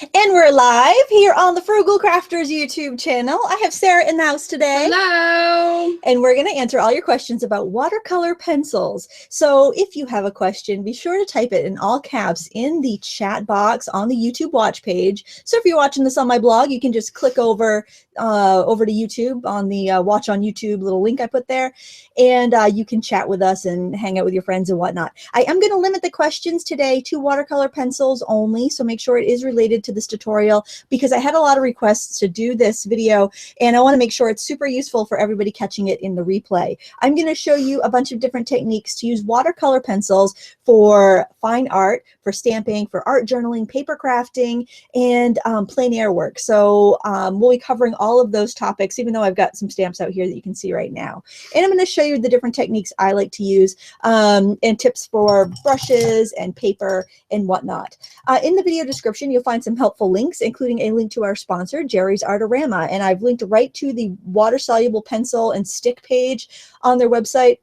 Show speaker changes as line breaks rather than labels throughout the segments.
And we're live here on the Frugal Crafters YouTube channel. I have Sarah in the house today.
Hello.
And we're going to answer all your questions about watercolor pencils. So if you have a question, be sure to type it in all caps in the chat box on the YouTube watch page. So if you're watching this on my blog, you can just click over to YouTube on the watch on YouTube little link I put there, and you can chat with us and hang out with your friends and whatnot. I am going to limit the questions today to watercolor pencils only, so make sure it is related to this tutorial, because I had a lot of requests to do this video and I want to make sure it's super useful for everybody catching it in the replay. I'm going to show you a bunch of different techniques to use watercolor pencils for fine art, for stamping, for art journaling, paper crafting, and plein air work. So we'll be covering all of those topics, even though I've got some stamps out here that you can see right now. And I'm going to show you the different techniques I like to use and tips for brushes and paper and whatnot. In the video description, you'll find some helpful links, including a link to our sponsor, Jerry's Artorama. And I've linked right to the water-soluble pencil and stick page on their website,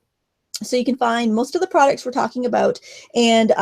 so you can find most of the products we're talking about, and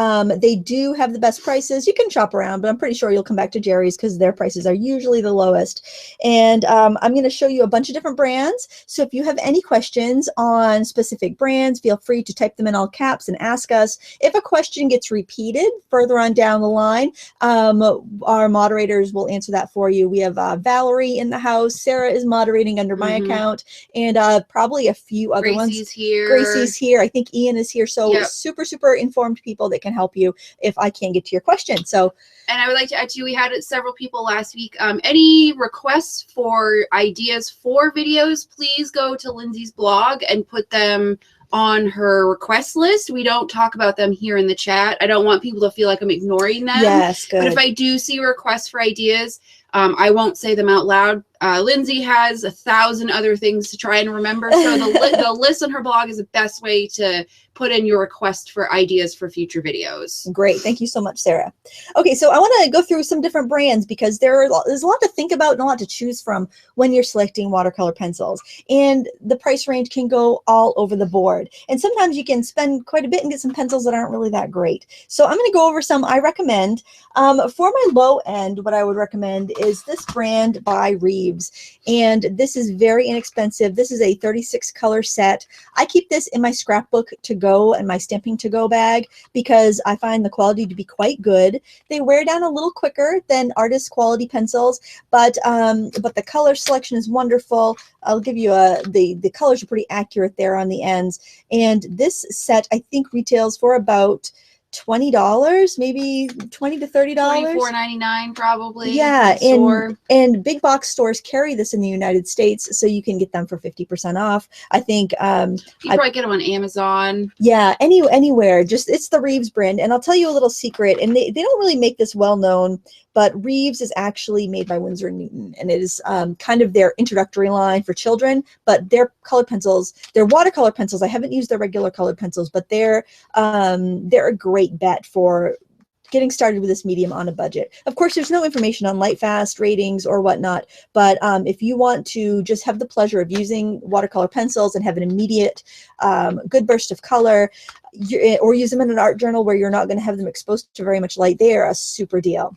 they do have the best prices. You can shop around, but I'm pretty sure you'll come back to Jerry's because their prices are usually the lowest. And I'm going to show you a bunch of different brands. So if you have any questions on specific brands, feel free to type them in all caps and ask us. If a question gets repeated further on down the line, our moderators will answer that for you. We have Valerie in the house. Sarah is moderating under my account, and probably a few other ones. Gracie's here. I think Ian is here. So yep. Super informed people that can help you if I can't get to your question. So,
and I would like to add to, we had several people last week. Any requests for ideas for videos, please go to Lindsay's blog and put them on her request list. We don't talk about them here in the chat. I don't want people to feel like I'm ignoring them.
Yes, good.
But if I do see requests for ideas, I won't say them out loud. Lindsay has 1,000 other things to try and remember, so the list on her blog is the best way to put in your request for ideas for future videos.
Great. Thank you so much, Sarah. Okay, so I want to go through some different brands because there's a lot to think about and a lot to choose from when you're selecting watercolor pencils. And the price range can go all over the board. And sometimes you can spend quite a bit and get some pencils that aren't really that great. So I'm going to go over some I recommend. For my low end, what I would recommend is this brand by Reeves. And this is very inexpensive. This is a 36 color set. I keep this in my scrapbook to go and my stamping to go bag because I find the quality to be quite good. They wear down a little quicker than artist quality pencils, but the color selection is wonderful. I'll give you the colors are pretty accurate there on the ends. And this set I think retails for about $20, maybe $20 to $30.
$24.99 probably.
Yeah, and big box stores carry this in the United States, so you can get them for 50% off. I think
you probably get them on Amazon.
Yeah, anywhere. Just it's the Reeves brand, and I'll tell you a little secret. And they don't really make this well known, but Reeves is actually made by Winsor & Newton, and it is kind of their introductory line for children. But their colored pencils, their watercolor pencils, I haven't used their regular colored pencils, but they're a great bet for getting started with this medium on a budget. Of course, there's no information on light fast ratings or whatnot, but if you want to just have the pleasure of using watercolor pencils and have an immediate good burst of color, or use them in an art journal where you're not going to have them exposed to very much light, they are a super deal.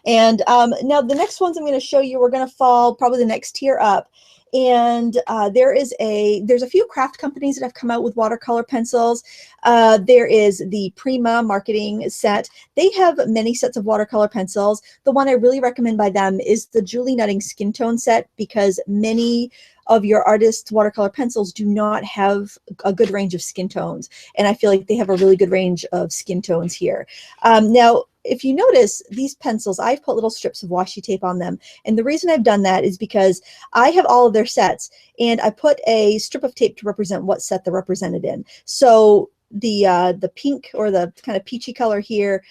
And now the next ones I'm going to show you, we're going to fall probably the next tier up. And there's a few craft companies that have come out with watercolor pencils. There is the Prima marketing set. They have many sets of watercolor pencils. The one I really recommend by them is the Julie Nutting skin tone set, because many of your artist watercolor pencils do not have a good range of skin tones. And I feel like they have a really good range of skin tones here. Now, if you notice these pencils, I've put little strips of washi tape on them. And the reason I've done that is because I have all of their sets, and I put a strip of tape to represent what set they're represented in. So the pink or the kind of peachy color here,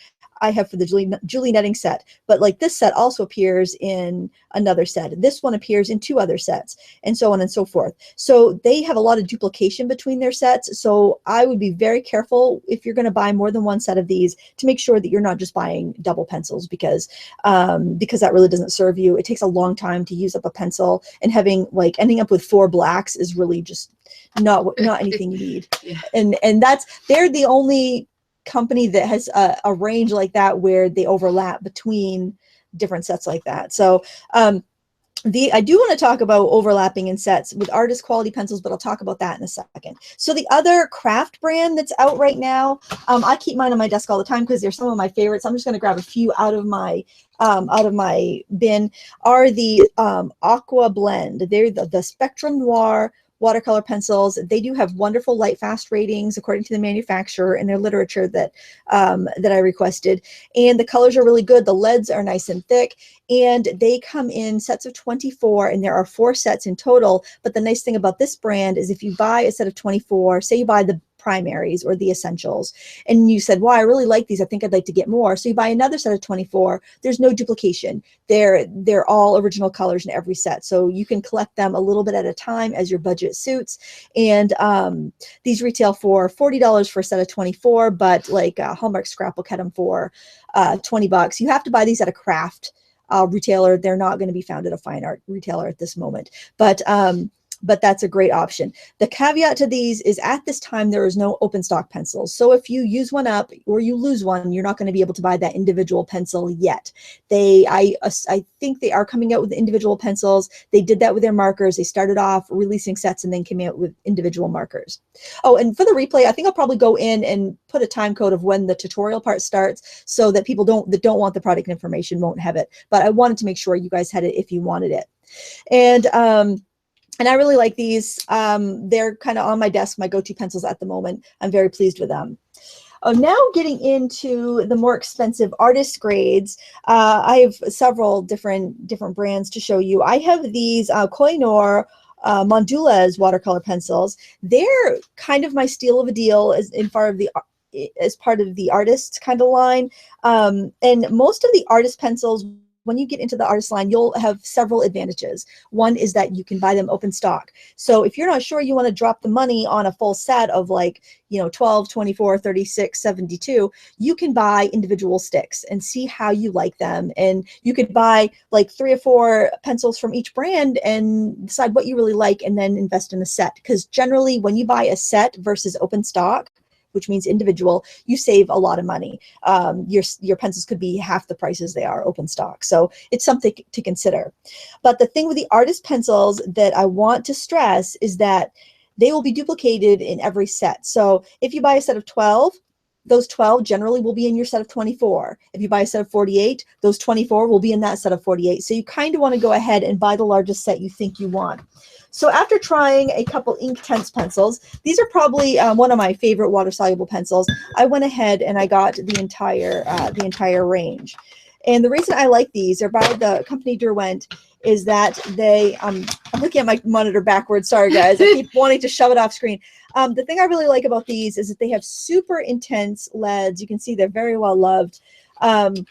I have for the Julie Nutting set, but like this set also appears in another set. This one appears in 2 other sets, and so on and so forth. So they have a lot of duplication between their sets. So I would be very careful if you're going to buy more than one set of these to make sure that you're not just buying double pencils, because that really doesn't serve you. It takes a long time to use up a pencil, and ending up with 4 blacks is really just not anything you need. Yeah. And they're the only company that has a range like that where they overlap between different sets like that. So I do want to talk about overlapping in sets with artist quality pencils, but I'll talk about that in a second. So the other craft brand that's out right now, I keep mine on my desk all the time because they're some of my favorites. I'm just going to grab a few out of my bin, are the Aqua Blend. They're the Spectrum Noir watercolor pencils. They do have wonderful light fast ratings according to the manufacturer and their literature that that I requested, and the colors are really good. The leads are nice and thick, and they come in sets of 24, and there are 4 sets in total. But the nice thing about this brand is if you buy a set of 24, say you buy the primaries or the essentials, and you said, well, I really like these, I think I'd like to get more, so you buy another set of 24, there's no duplication. They're all original colors in every set, so you can collect them a little bit at a time as your budget suits. And these retail for $40 for a set of 24, but like Hallmark Scrap will get them for $20. You have to buy these at a craft retailer. They're not going to be found at a fine art retailer at this moment, but that's a great option. The caveat to these is at this time, there is no open stock pencils. So if you use one up or you lose one, you're not going to be able to buy that individual pencil yet. I think they are coming out with individual pencils. They did that with their markers. They started off releasing sets and then came out with individual markers. Oh, and for the replay, I think I'll probably go in and put a time code of when the tutorial part starts so that people that don't want the product information won't have it. But I wanted to make sure you guys had it if you wanted it. And I really like these. They're kind of on my desk, my go-to pencils at the moment. I'm very pleased with them. Now getting into the more expensive artist grades, I have several different brands to show you. I have these Koh-i-Noor Mondulas watercolor pencils. They're kind of my steal of a deal as part of the artist kind of line. And most of the artist pencils, when you get into the artist line, you'll have several advantages. One is that you can buy them open stock. So if you're not sure you want to drop the money on a full set of 12, 24, 36, 72, you can buy individual sticks and see how you like them. And you could buy like 3 or 4 pencils from each brand and decide what you really like and then invest in a set. Because generally when you buy a set versus open stock, which means individual, you save a lot of money. Your pencils could be half the prices they are open stock. So it's something to consider. But the thing with the artist pencils that I want to stress is that they will be duplicated in every set. So if you buy a set of 12, those 12 generally will be in your set of 24. If you buy a set of 48, those 24 will be in that set of 48. So you kind of want to go ahead and buy the largest set you think you want. So after trying a couple Inktense pencils, these are probably one of my favorite water-soluble pencils. I went ahead and I got the entire range. And the reason I like these, they're by the company Derwent, is that they, I'm looking at my monitor backwards. Sorry, guys. I keep wanting to shove it off screen. The thing I really like about these is that they have super intense leads. You can see they're very well loved. And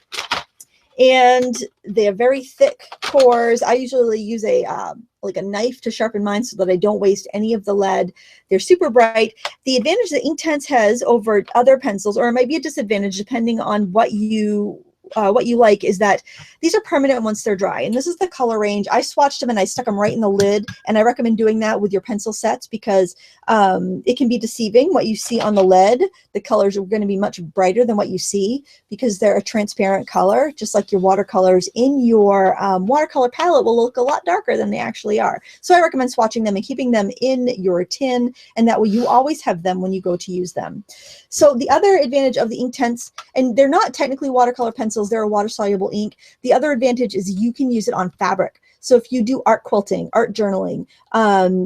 they have very thick cores. I usually use a knife to sharpen mine so that I don't waste any of the lead. They're super bright. The advantage that Inktense has over other pencils, or it might be a disadvantage depending on what you like, is that these are permanent once they're dry. And this is the color range. I swatched them and I stuck them right in the lid. And I recommend doing that with your pencil sets because it can be deceiving what you see on the lid. The colors are going to be much brighter than what you see because they're a transparent color, just like your watercolors in your watercolor palette will look a lot darker than they actually are. So I recommend swatching them and keeping them in your tin, and that way you always have them when you go to use them. So the other advantage of the Inktense, and they're not technically watercolor pencils, they're a water-soluble ink. The other advantage is you can use it on fabric. So if you do art quilting, art journaling,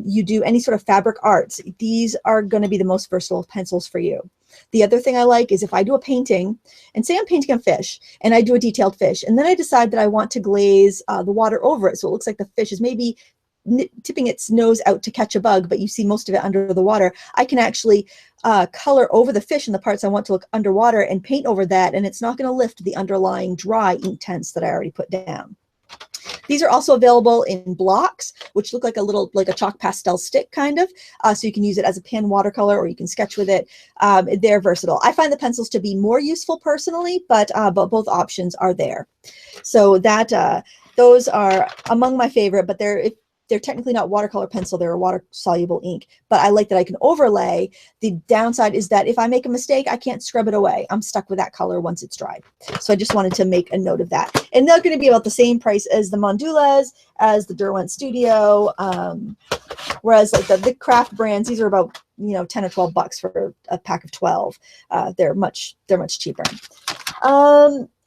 you do any sort of fabric arts, these are going to be the most versatile pencils for you. The other thing I like is if I do a painting, and say I'm painting a fish, and I do a detailed fish, and then I decide that I want to glaze the water over it so it looks like the fish is maybe tipping its nose out to catch a bug, but you see most of it under the water, I can actually color over the fish in the parts I want to look underwater and paint over that, and it's not going to lift the underlying dry Inktense that I already put down. These are also available in blocks, which look like a chalk pastel stick kind of, so you can use it as a pen watercolor or you can sketch with it. They're versatile. I find the pencils to be more useful personally, but both options are there. So that those are among my favorite, but they're technically not watercolor pencil, they're a water-soluble ink, but I like that I can overlay. The downside is that if I make a mistake, I can't scrub it away. I'm stuck with that color once it's dried. So I just wanted to make a note of that. And they're going to be about the same price as the Mondulas, as the Derwent Studio, whereas like the craft brands, these are about 10 or 12 bucks for a pack of 12. They're much cheaper.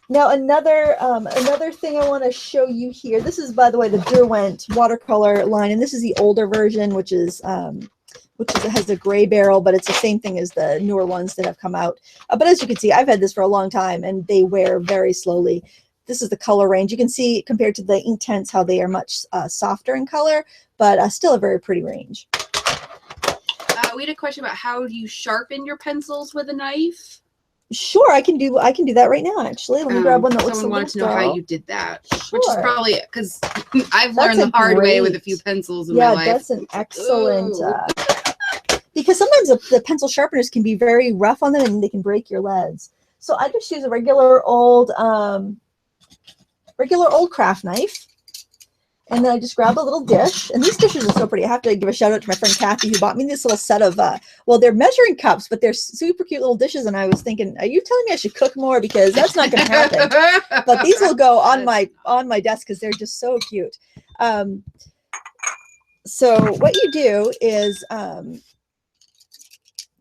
Now another thing I want to show you here. This is, by the way, the Derwent watercolor line, and this is the older version, which has the gray barrel, but it's the same thing as the newer ones that have come out. But as you can see, I've had this for a long time, and they wear very slowly. This is the color range. You can see compared to the Inktense how they are much softer in color, but still a very pretty range.
We had a question about how do you sharpen your pencils with a knife?
Sure, I can do that right now. Actually, let me grab one that looks a little
wanted to know how you did that,
Sure.
which is probably because I've learned the hard way with a few pencils in my life.
Yeah, that's an excellent. Because sometimes the pencil sharpeners can be very rough on them and they can break your leads. So I just use a regular old craft knife. And then I just grab a little dish. And these dishes are so pretty. I have to give a shout out to my friend Kathy, who bought me this little set of, well, they're measuring cups, but they're super cute little dishes. And I was thinking, are you telling me I should cook more? Because that's not going to happen. But these will go on my desk because they're just so cute. So what you do is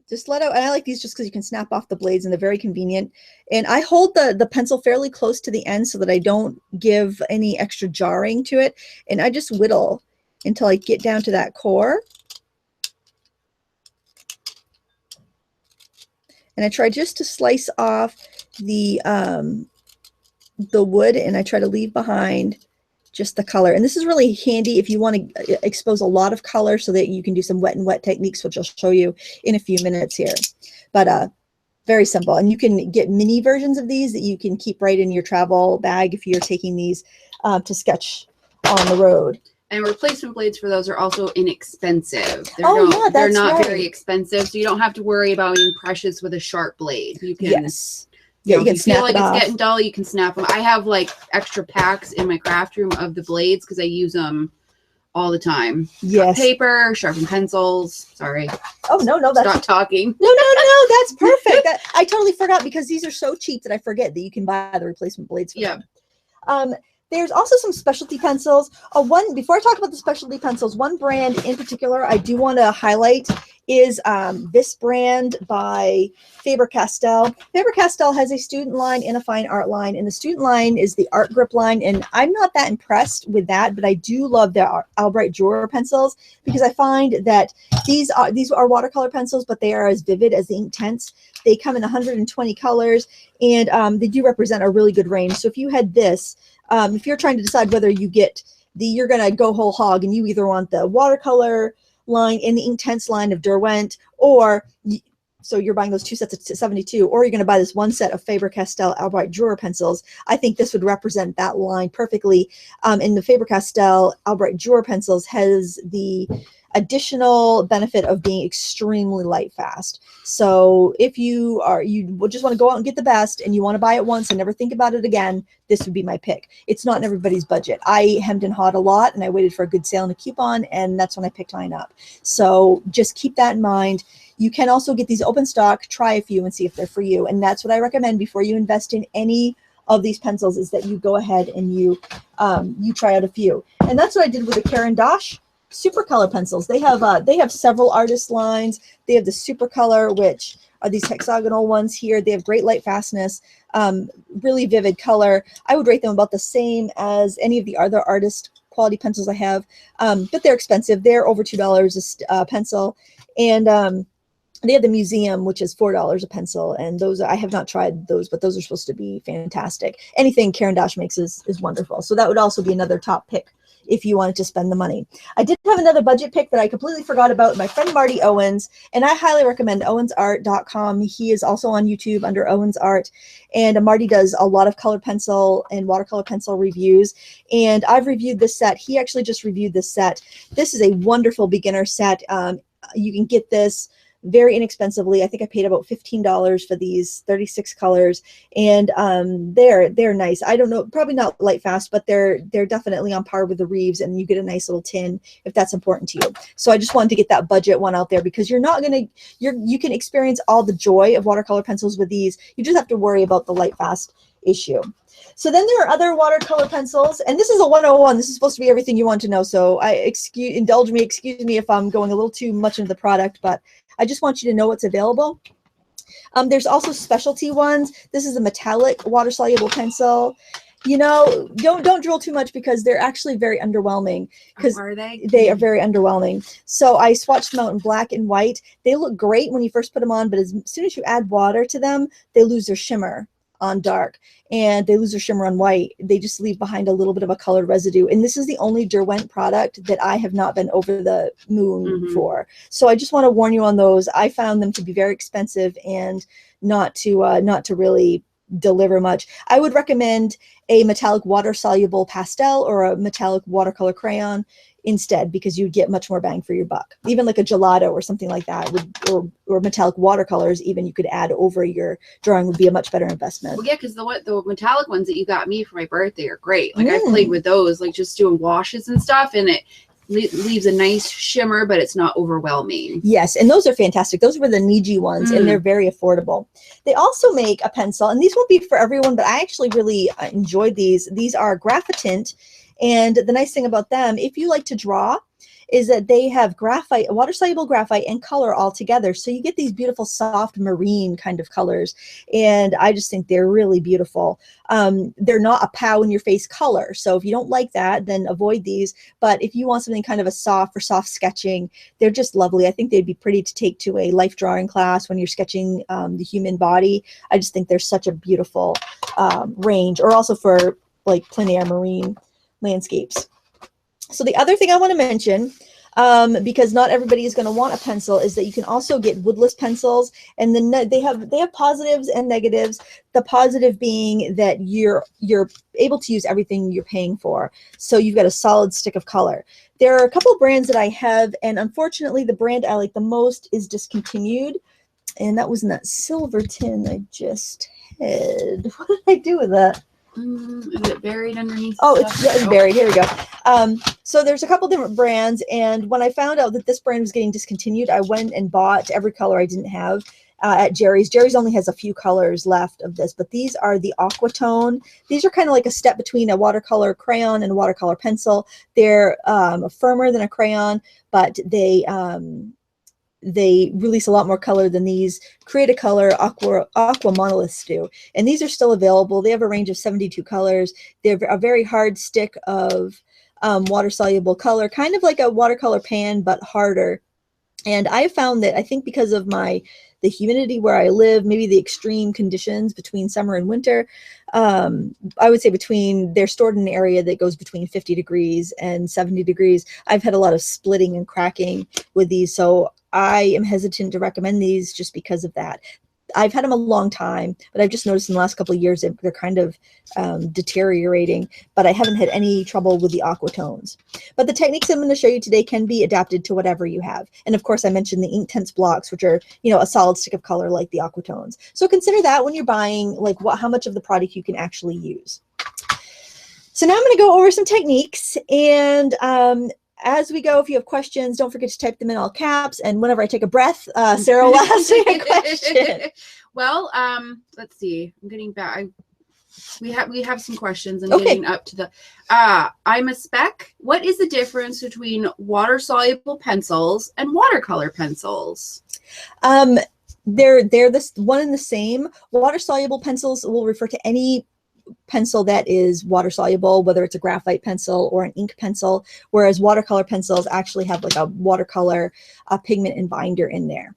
just let out, and I like these just because you can snap off the blades and they're very convenient. And I hold the pencil fairly close to the end so that I don't give any extra jarring to it. And I just whittle until I get down to that core. And I try just to slice off the wood, and I try to leave behind just the color. And this is really handy if you want to expose a lot of color so that you can do some wet and wet techniques, which I'll show you in a few minutes here. But very simple. And you can get mini versions of these that you can keep right in your travel bag if you're taking these to sketch on the road.
And replacement blades for those are also inexpensive.
They're
not very expensive, so you don't have to worry about being precious with a sharp blade. You can,
yes. Yeah, you can snap
feel like
it off.
It's getting dull, you can snap them. I have like extra packs in my craft room of the blades because I use them all the time.
Yes.
Cut paper, sharpen pencils. Sorry.
Oh, no, that's
stop talking.
No, that's perfect. I totally forgot because these are so cheap that I forget that you can buy the replacement blades for them. There's also some specialty pencils. Before I talk about the specialty pencils, one brand in particular I do want to highlight is this brand by Faber-Castell. Faber-Castell has a student line and a fine art line, and the student line is the art grip line, and I'm not that impressed with that, but I do love their Albright drawer pencils because I find that these are watercolor pencils, but they are as vivid as the Inktense. They come in 120 colors, and they do represent a really good range. So if you had this, if you're trying to decide whether you're going to go whole hog and you either want the watercolor line in the Inktense line of Derwent, so you're buying those two sets of 72, or you're going to buy this one set of Faber-Castell Albright drawer pencils, I think this would represent that line perfectly. And the Faber-Castell Albright drawer pencils has the additional benefit of being extremely light fast. So if you just want to go out and get the best and you want to buy it once and never think about it again, this would be my pick. It's not in everybody's budget. I hemmed and hawed a lot, and I waited for a good sale and a coupon, and that's when I picked mine up. So just keep that in mind. You can also get these open stock, try a few and see if they're for you. And that's what I recommend before you invest in any of these pencils, is that you go ahead and you try out a few. And that's what I did with the Caran d'Ache super color pencils. They have several artist lines. They have the super color, which are these hexagonal ones here. They have great light fastness, really vivid color. I would rate them about the same as any of the other artist quality pencils I have, but they're expensive. They're over $2 a pencil. And they have the museum, which is $4 a pencil, and those I have not tried those, but those are supposed to be fantastic. Anything Caran d'Ache makes is wonderful. So that would also be another top pick if you wanted to spend the money. I did have another budget pick that I completely forgot about, my friend Marty Owens, and I highly recommend owensart.com. He is also on YouTube under Owens Art, and Marty does a lot of color pencil and watercolor pencil reviews, and I've reviewed this set. He actually just reviewed this set. This is a wonderful beginner set. You can get this very inexpensively. I think I paid about $15 for these 36 colors, and they're nice. I don't know, probably not light fast, but they're definitely on par with the Reeves, and you get a nice little tin if that's important to you. So I just wanted to get that budget one out there, because you can experience all the joy of watercolor pencils with these. You just have to worry about the light fast issue. So then there are other watercolor pencils, and this is a 101. This is supposed to be everything you want to know. So excuse me if I'm going a little too much into the product, but I just want you to know what's available. There's also specialty ones. This is a metallic water soluble pencil. You know, don't drill too much, because they're actually very underwhelming. Because
are they?
They are very underwhelming. So I swatched them out in black and white. They look great when you first put them on, but as soon as you add water to them, they lose their shimmer on dark, and they lose their shimmer on white. They just leave behind a little bit of a colored residue. And this is the only derwent product that I have not been over the moon for. So I just want to warn you on those. I found them to be very expensive and not to really deliver much. I would recommend a metallic water soluble pastel or a metallic watercolor crayon instead, because you get much more bang for your buck. Even like a gelato or something like that, or metallic watercolors even, you could add over your drawing, would be a much better investment.
Well, yeah, because the metallic ones that you got me for my birthday are great. Like I played with those, like just doing washes and stuff, and it leaves a nice shimmer, but it's not overwhelming. Yes,
and those are fantastic. Those were the Niji ones, and they're very affordable. They also make a pencil, and these won't be for everyone, but I actually really enjoyed these. These are graphitint. And the nice thing about them, if you like to draw, is that they have graphite, water-soluble graphite, and color all together. So you get these beautiful soft marine kind of colors. And I just think they're really beautiful. They're not a pow-in-your-face color. So if you don't like that, then avoid these. But if you want something kind of for soft sketching, they're just lovely. I think they'd be pretty to take to a life drawing class when you're sketching the human body. I just think they're such a beautiful range, or also for like plein air marine landscapes. So the other thing I want to mention, because not everybody is going to want a pencil, is that you can also get woodless pencils, and then they have positives and negatives. The positive being that you're able to use everything you're paying for. So you've got a solid stick of color. There are a couple of brands that I have, and unfortunately the brand I like the most is discontinued, and that was in that silver tin I just had. What did I do with that?
Is it buried underneath?
Oh, it's buried. Here we go. So there's a couple different brands, and when I found out that this brand was getting discontinued, I went and bought every color I didn't have at Jerry's. Jerry's only has a few colors left of this, but these are the Aquatone. These are kind of like a step between a watercolor crayon and a watercolor pencil. They're firmer than a crayon, but they release a lot more color than these Create a Color Aqua monoliths do. And these are still available. They have a range of 72 colors. They're a very hard stick of water-soluble color, kind of like a watercolor pan, but harder. And I found that, I think because of the humidity where I live, maybe the extreme conditions between summer and winter, I would say they're stored in an area that goes between 50 degrees and 70 degrees. I've had a lot of splitting and cracking with these, so I am hesitant to recommend these just because of that. I've had them a long time, but I've just noticed in the last couple of years that they're kind of deteriorating, but I haven't had any trouble with the Aquatones. But the techniques I'm going to show you today can be adapted to whatever you have. And of course, I mentioned the Inktense blocks, which are, a solid stick of color like the Aquatones. So consider that when you're buying, like how much of the product you can actually use. So now I'm going to go over some techniques, and as we go, if you have questions, don't forget to type them in all caps. And whenever I take a breath, Sarah will ask me a question.
Well, let's see. I'm getting back. We have some questions. I'm getting up to the. I'm a spec. What is the difference between water soluble pencils and watercolor pencils?
They're this one and the same. Water soluble pencils will refer to any pencil that is water soluble, whether it's a graphite pencil or an ink pencil, whereas watercolor pencils actually have like a watercolor pigment and binder in there.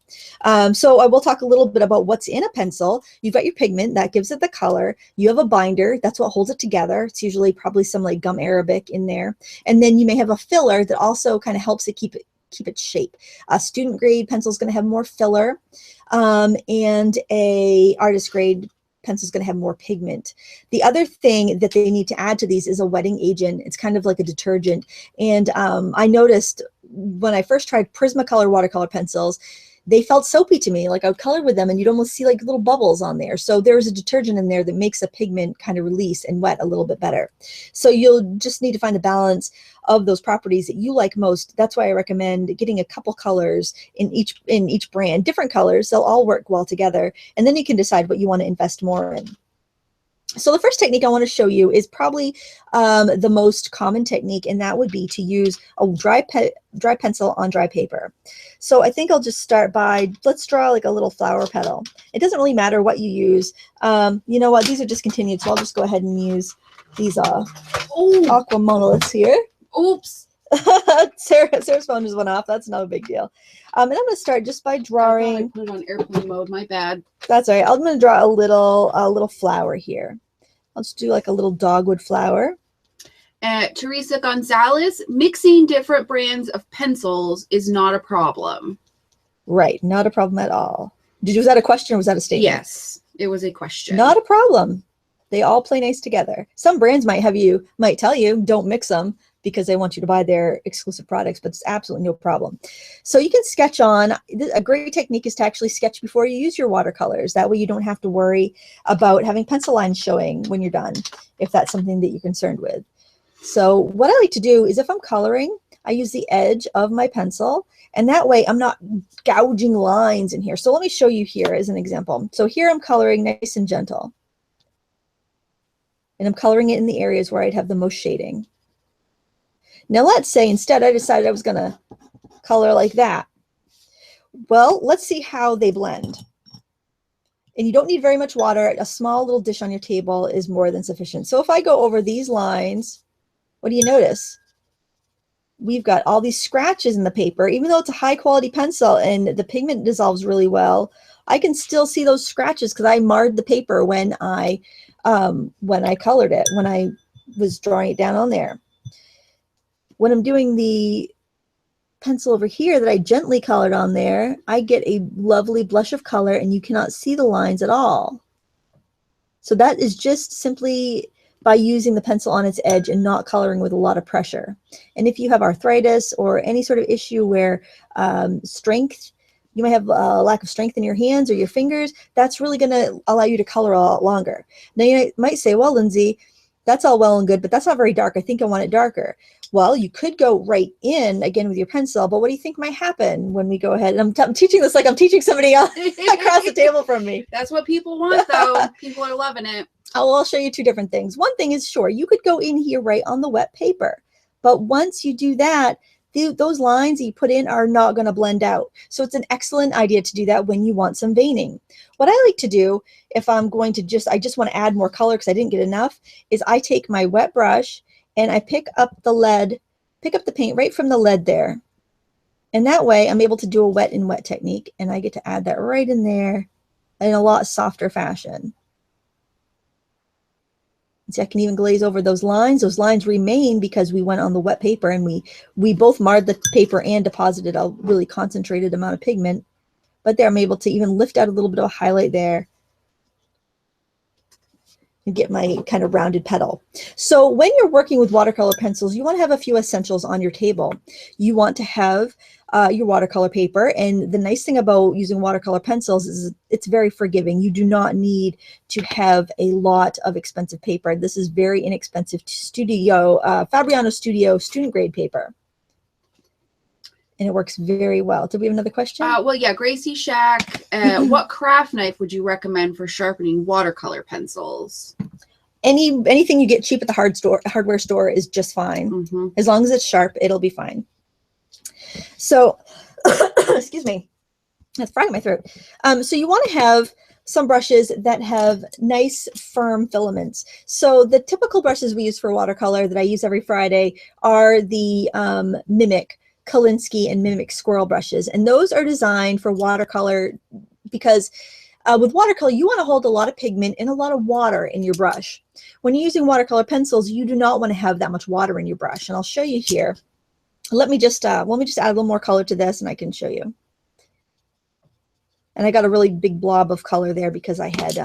So I will talk a little bit about what's in a pencil. You've got your pigment that gives it the color. You have a binder, that's what holds it together. It's usually probably some like gum arabic in there, and then you may have a filler that also kind of helps it keep its shape. A student grade pencil is going to have more filler, and a artist grade pencil is going to have more pigment. The other thing that they need to add to these is a wetting agent. It's kind of like a detergent. And I noticed when I first tried Prismacolor watercolor pencils, they felt soapy to me. Like I would color with them and you'd almost see like little bubbles on there. So there's a detergent in there that makes a pigment kind of release and wet a little bit better. So you'll just need to find the balance of those properties that you like most. That's why I recommend getting a couple colors in each brand, different colors. They'll all work well together. And then you can decide what you want to invest more in. So the first technique I want to show you is probably the most common technique, and that would be to use a dry pencil on dry paper. So I think I'll just start by, let's draw like a little flower petal. It doesn't really matter what you use. You know what? These are discontinued, so I'll just go ahead and use these aqua monoliths here.
Oops.
Sarah's phone just went off. That's not a big deal. And I'm going to start just by drawing.
I put it on airplane mode. My bad.
That's all right. I'm going to draw a little flower here. I'll just do like a little dogwood flower.
Teresa Gonzalez, mixing different brands of pencils is not a problem.
Right. Not a problem at all. Was that a question or was that a statement?
Yes, it was a question.
Not a problem. They all play nice together. Some brands might tell you don't mix them because they want you to buy their exclusive products, but it's absolutely no problem. So you can sketch on. A great technique is to actually sketch before you use your watercolors. That way you don't have to worry about having pencil lines showing when you're done, if that's something that you're concerned with. So what I like to do is if I'm coloring, I use the edge of my pencil, and that way I'm not gouging lines in here. So let me show you here as an example. So here I'm coloring nice and gentle. And I'm coloring it in the areas where I'd have the most shading. Now let's say instead I decided I was going to color like that. Well, let's see how they blend. And you don't need very much water. A small little dish on your table is more than sufficient. So if I go over these lines, what do you notice? We've got all these scratches in the paper. Even though it's a high quality pencil and the pigment dissolves really well, I can still see those scratches because I marred the paper when I colored it, when I was drawing it down on there. When I'm doing the pencil over here that I gently colored on there, I get a lovely blush of color and you cannot see the lines at all. So that is just simply by using the pencil on its edge and not coloring with a lot of pressure. And if you have arthritis or any sort of issue where strength, you might have a lack of strength in your hands or your fingers, that's really going to allow you to color a lot longer. Now you might say, well, Lindsay, that's all well and good, but that's not very dark. I think I want it darker. Well, you could go right in again with your pencil, but what do you think might happen when we go ahead? And I'm teaching this like I'm teaching somebody else across the table from me.
That's what people want, though. People are loving it.
Oh, I'll show you two different things. One thing is, sure, you could go in here right on the wet paper, but once you do that, those lines that you put in are not going to blend out. So it's an excellent idea to do that when you want some veining. What I like to do if I'm going to I just want to add more color because I didn't get enough, is I take my wet brush and I pick up the paint right from the lead there. And that way I'm able to do a wet in wet technique, and I get to add that right in there in a lot softer fashion. See, I can even glaze over those lines. Those lines remain because we went on the wet paper and we both marred the paper and deposited a really concentrated amount of pigment. But there I'm able to even lift out a little bit of a highlight there and get my kind of rounded petal. So when you're working with watercolor pencils, you want to have a few essentials on your table. You want to have your watercolor paper. And the nice thing about using watercolor pencils is it's very forgiving. You do not need to have a lot of expensive paper. This is very inexpensive Fabriano Studio student grade paper. And it works very well. Do we have another question?
Well, yeah, Gracie Shack. What craft knife would you recommend for sharpening watercolor pencils?
Anything you get cheap at the hardware store is just fine. Mm-hmm. As long as it's sharp, it'll be fine. So, excuse me, that's frog in my throat. So you want to have some brushes that have nice firm filaments. So the typical brushes we use for watercolor that I use every Friday are the Mimic, Kolinsky, and Mimic Squirrel brushes. And those are designed for watercolor because with watercolor, you want to hold a lot of pigment and a lot of water in your brush. When you're using watercolor pencils, you do not want to have that much water in your brush. And I'll show you here. Let me just add a little more color to this and I can show you. And I got a really big blob of color there because I had,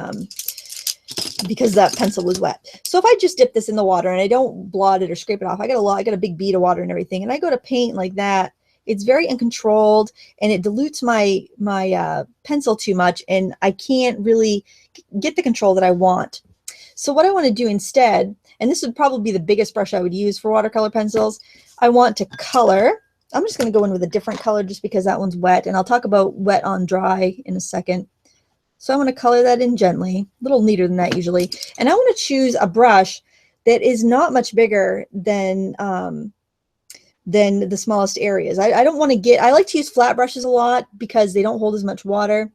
because that pencil was wet. So if I just dip this in the water and I don't blot it or scrape it off, I got a big bead of water and everything. And I go to paint like that, it's very uncontrolled, and it dilutes my pencil too much, and I can't really get the control that I want. So what I want to do instead, and this would probably be the biggest brush I would use for watercolor pencils, I want to color. I'm just going to go in with a different color just because that one's wet, and I'll talk about wet on dry in a second. So I want to color that in gently, a little neater than that usually. And I want to choose a brush that is not much bigger than the smallest areas. I don't want to get, I like to use flat brushes a lot because they don't hold as much water,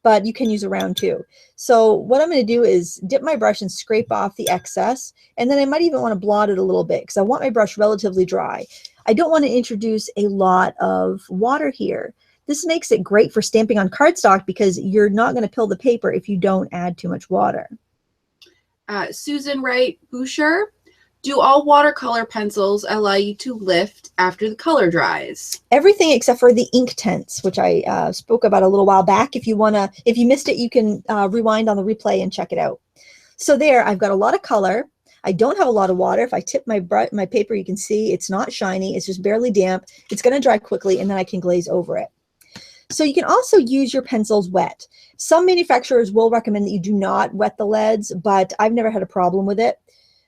but you can use a round too. So what I'm going to do is dip my brush and scrape off the excess, and then I might even want to blot it a little bit because I want my brush relatively dry. I don't want to introduce a lot of water here. This makes it great for stamping on cardstock because you're not going to pill the paper if you don't add too much water.
Susan Wright Boucher, do all watercolor pencils allow you to lift after the color dries?
Everything except for the ink tints, which I spoke about a little while back. If you missed it, you can rewind on the replay and check it out. So there, I've got a lot of color. I don't have a lot of water. If I tip my paper, you can see it's not shiny. It's just barely damp. It's going to dry quickly, and then I can glaze over it. So you can also use your pencils wet. Some manufacturers will recommend that you do not wet the leads, but I've never had a problem with it.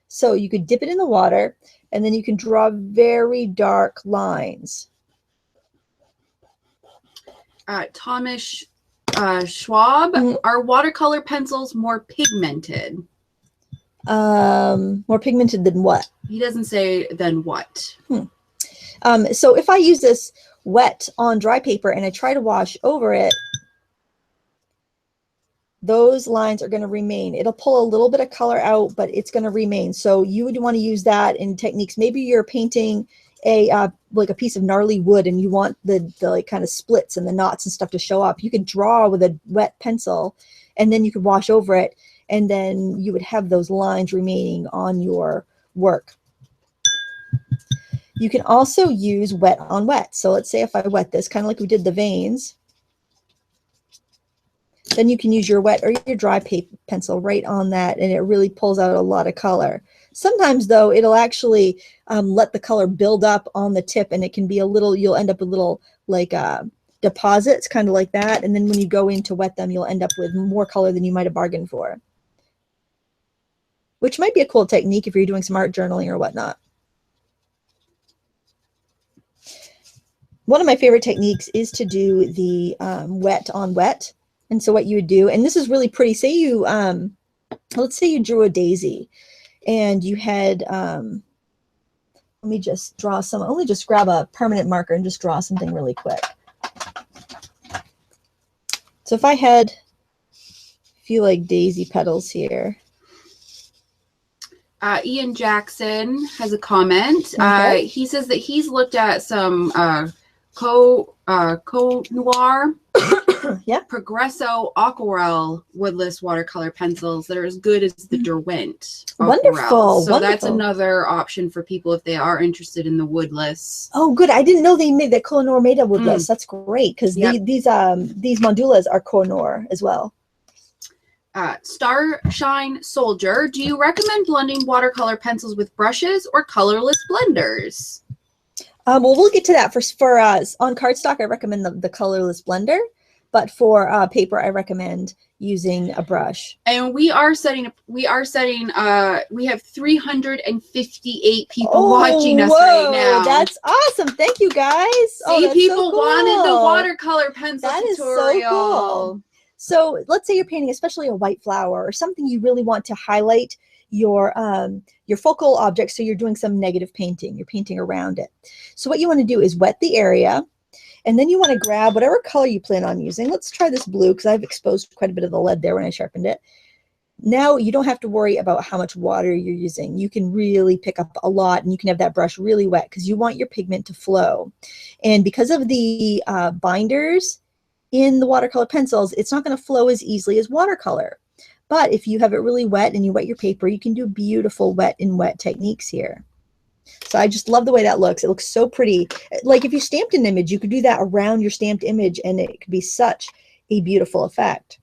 So you could dip it in the water, and then you can draw very dark lines.
Thomas Schwab, are watercolor pencils more pigmented?
More pigmented than what?
He doesn't say than what.
So if I use this wet on dry paper and I try to wash over it, those lines are going to remain. It'll pull a little bit of color out, but it's going to remain. So you would want to use that in techniques. Maybe you're painting like a piece of gnarly wood and you want the like kind of splits and the knots and stuff to show up. You could draw with a wet pencil, and then you could wash over it, and then you would have those lines remaining on your work. You can also use wet on wet. So let's say if I wet this, kind of like we did the veins, then you can use your wet or your dry paper pencil right on that, and it really pulls out a lot of color. Sometimes though, it'll actually let the color build up on the tip, and it can be a little, you'll end up with little like deposits, kind of like that. And then when you go in to wet them, you'll end up with more color than you might have bargained for, which might be a cool technique if you're doing some art journaling or whatnot. One of my favorite techniques is to do the wet on wet. And so what you would do, and this is really pretty, say you, let's say you drew a daisy and you had, let me just draw some, let me just grab a permanent marker and just draw something really quick. So if I had a few like daisy petals here.
Ian Jackson has a comment.
Okay.
He says that he's looked at some Noir
yeah,
Progresso Aquarelle woodless watercolor pencils that are as good as the Derwent Aquarelle.
Wonderful.
So that's another option for people if they are interested in the woodless.
Oh, good. I didn't know they made that Koh-i-Noor made a woodless. That's great, because these mandulas are Koh-i-Noor as well.
Starshine Soldier, do you recommend blending watercolor pencils with brushes or colorless blenders?
Well, we'll get to that. For us on cardstock, I recommend the colorless blender, but for paper, I recommend using a brush.
And we have 358 people watching us right now.
That's awesome. Thank you, guys.
See, people wanted the watercolor pencil tutorial.
Is so cool. So let's say you're painting, especially a white flower or something you really want to highlight your focal object. So you're doing some negative painting. You're painting around it. So what you want to do is wet the area, and then you want to grab whatever color you plan on using. Let's try this blue because I've exposed quite a bit of the lead there when I sharpened it. Now you don't have to worry about how much water you're using. You can really pick up a lot, and you can have that brush really wet because you want your pigment to flow. And because of the binders in the watercolor pencils, it's not going to flow as easily as watercolor. But if you have it really wet and you wet your paper, you can do beautiful wet in wet techniques here. So I just love the way that looks. It looks so pretty. Like if you stamped an image, you could do that around your stamped image, and it could be such a beautiful effect.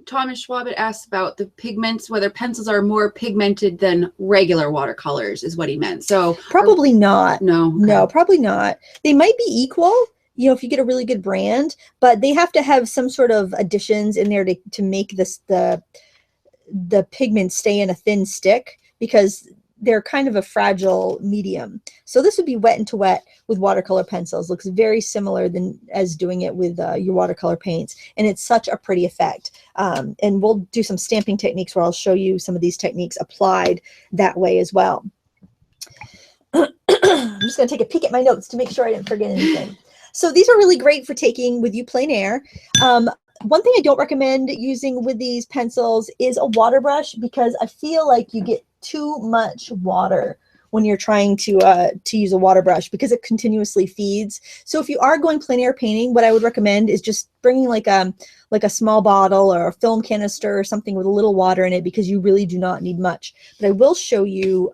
Thomas Schwab had asked about the pigments, whether pencils are more pigmented than regular watercolors is what he meant. So
probably not.
No. Okay.
No, probably not. They might be equal, you know, if you get a really good brand, but they have to have some sort of additions in there to make this the pigment stay in a thin stick, because they're kind of a fragile medium. So this would be wet into wet with watercolor pencils. Looks very similar as doing it with your watercolor paints. And it's such a pretty effect. And we'll do some stamping techniques where I'll show you some of these techniques applied that way as well. I'm just going to take a peek at my notes to make sure I didn't forget anything. So these are really great for taking with you plein air. One thing I don't recommend using with these pencils is a water brush, because I feel like you get too much water when you're trying to use a water brush, because it continuously feeds. So if you are going plein air painting, what I would recommend is just bringing like a small bottle or a film canister or something with a little water in it, because you really do not need much. But I will show you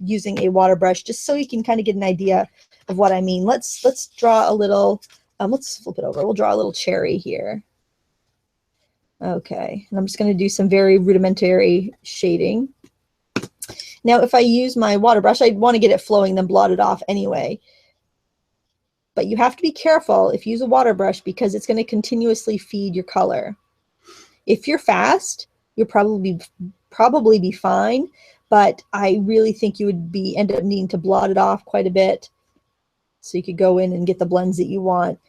using a water brush just so you can kind of get an idea of what I mean. Let's draw a little, let's flip it over. We'll draw a little cherry here. Okay, and I'm just going to do some very rudimentary shading. Now, if I use my water brush, I want to get it flowing, then blot it off anyway. But you have to be careful if you use a water brush, because it's going to continuously feed your color. If you're fast, you'll probably be fine, but I really think you would end up needing to blot it off quite a bit, so you could go in and get the blends that you want.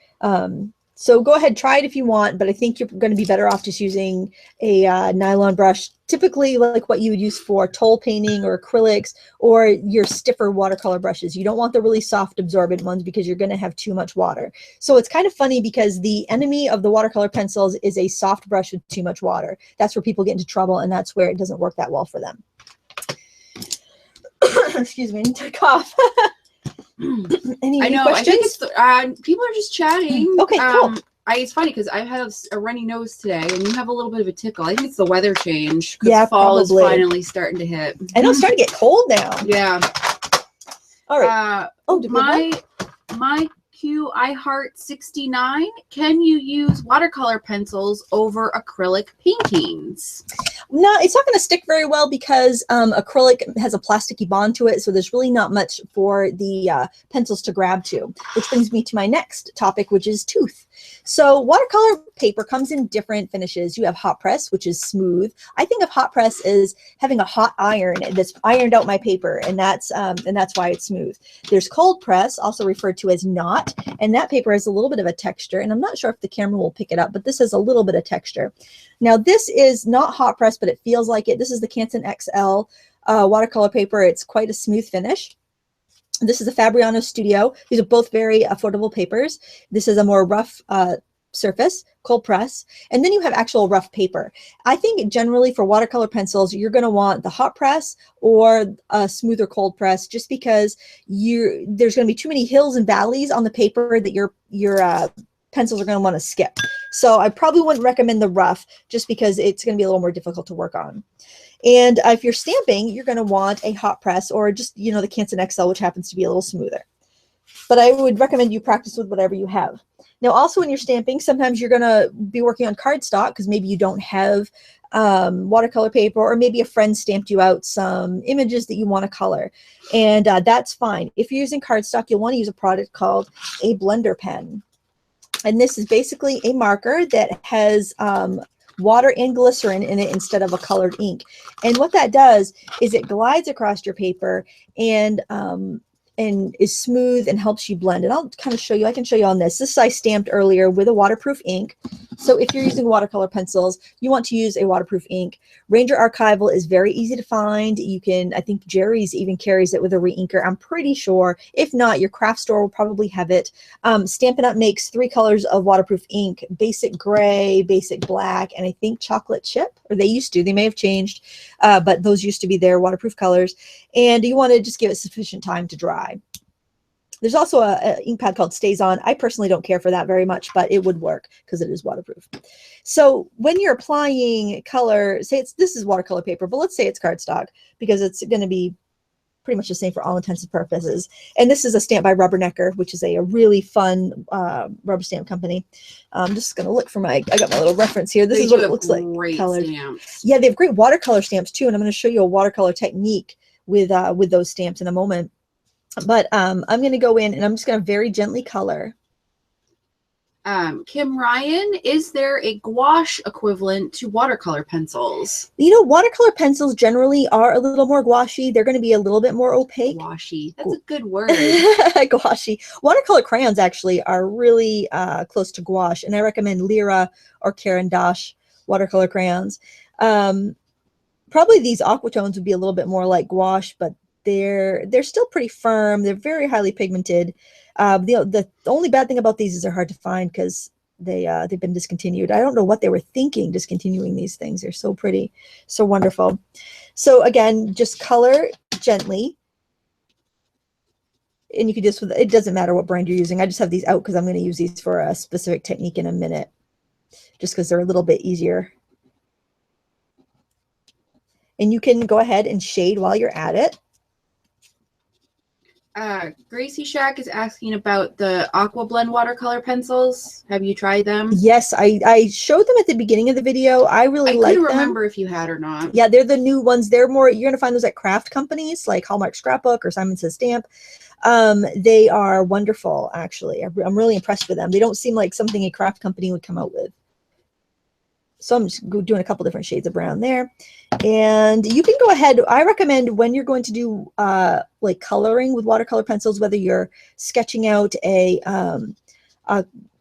So go ahead, try it if you want, but I think you're going to be better off just using a nylon brush, typically like what you would use for toll painting or acrylics, or your stiffer watercolor brushes. You don't want the really soft absorbent ones, because you're going to have too much water. So it's kind of funny, because the enemy of the watercolor pencils is a soft brush with too much water. That's where people get into trouble, and that's where it doesn't work that well for them. Excuse me, I need to cough. Any questions?
I think it's people are just chatting.
Okay, cool.
It's funny because I have a runny nose today, and you have a little bit of a tickle. I think it's the weather change.
Yeah,
fall
probably.
is finally starting to hit.
I know it's starting to get cold now.
Yeah.
All right.
My Q iHeart 69. Can you use watercolor pencils over acrylic paintings?
No, it's not going to stick very well, because acrylic has a plasticky bond to it, so there's really not much for the pencils to grab to, which brings me to my next topic, which is tooth. So watercolor paper comes in different finishes. You have hot press, which is smooth. I think of hot press as having a hot iron that's ironed out my paper, and that's why it's smooth. There's cold press, also referred to as knot, and that paper has a little bit of a texture, and I'm not sure if the camera will pick it up, but this has a little bit of texture. Now, this is not hot press, but it feels like it. This is the Canson XL watercolor paper. It's quite a smooth finish. This is a Fabriano Studio. These are both very affordable papers. This is a more rough surface, cold press, and then you have actual rough paper. I think generally for watercolor pencils, you're going to want the hot press or a smoother cold press, just because there's going to be too many hills and valleys on the paper that your pencils are going to want to skip. So I probably wouldn't recommend the rough, just because it's going to be a little more difficult to work on. And if you're stamping, you're going to want a hot press, or just, the Canson XL, which happens to be a little smoother. But I would recommend you practice with whatever you have. Now, also when you're stamping, sometimes you're going to be working on cardstock, because maybe you don't have watercolor paper, or maybe a friend stamped you out some images that you want to color. And that's fine. If you're using cardstock, you'll want to use a product called a blender pen. And this is basically a marker that has water and glycerin in it instead of a colored ink. And what that does is it glides across your paper and is smooth and helps you blend. And I'll kind of show you. I can show you on this. This I stamped earlier with a waterproof ink. So if you're using watercolor pencils, you want to use a waterproof ink. Ranger Archival is very easy to find. You can, I think Jerry's even carries it with a re-inker, I'm pretty sure. If not, your craft store will probably have it. Stampin' Up! Makes 3 colors of waterproof ink: basic gray, basic black, and I think chocolate chip, or they used to. They may have changed, but those used to be their waterproof colors. And you want to just give it sufficient time to dry. There's also an ink pad called Stays On. I personally don't care for that very much, but it would work because it is waterproof. So when you're applying color, this is watercolor paper, but let's say it's cardstock, because it's going to be pretty much the same for all intents and purposes. And this is a stamp by Rubbernecker, which is a really fun rubber stamp company. I'm just going to look for I got my little reference here. This is what it looks like. Colored.
Stamps.
Yeah, they have great watercolor stamps too. And I'm going to show you a watercolor technique with those stamps in a moment. But I'm going to go in and I'm just going to very gently color.
Kim Ryan, is there a gouache equivalent to watercolor pencils?
You know, watercolor pencils generally are a little more gouache. They're going to be a little bit more opaque.
Gouache. That's a good word.
Gouache. Watercolor crayons actually are really close to gouache, and I recommend Lyra or Caran d'Ache watercolor crayons. Probably these aquatones would be a little bit more like gouache, but they're still pretty firm. They're very highly pigmented. The only bad thing about these is they're hard to find because they've been discontinued. I don't know what they were thinking discontinuing these things. They're so pretty, so wonderful. So again, just color gently. And you can just, it doesn't matter what brand you're using. I just have these out because I'm going to use these for a specific technique in a minute, just because they're a little bit easier. And you can go ahead and shade while you're at it.
Gracie Shack is asking about the Aqua Blend watercolor pencils. Have you tried them?
Yes, I showed them at the beginning of the video. I really like them. I couldn't
remember if you had or not.
Yeah, they're the new ones. They're more, you're going to find those at craft companies like Hallmark Scrapbook or Simon Says Stamp. They are wonderful, actually. I'm really impressed with them. They don't seem like something a craft company would come out with. So I'm just doing a couple different shades of brown there. And you can go ahead. I recommend when you're going to do like coloring with watercolor pencils, whether you're sketching out a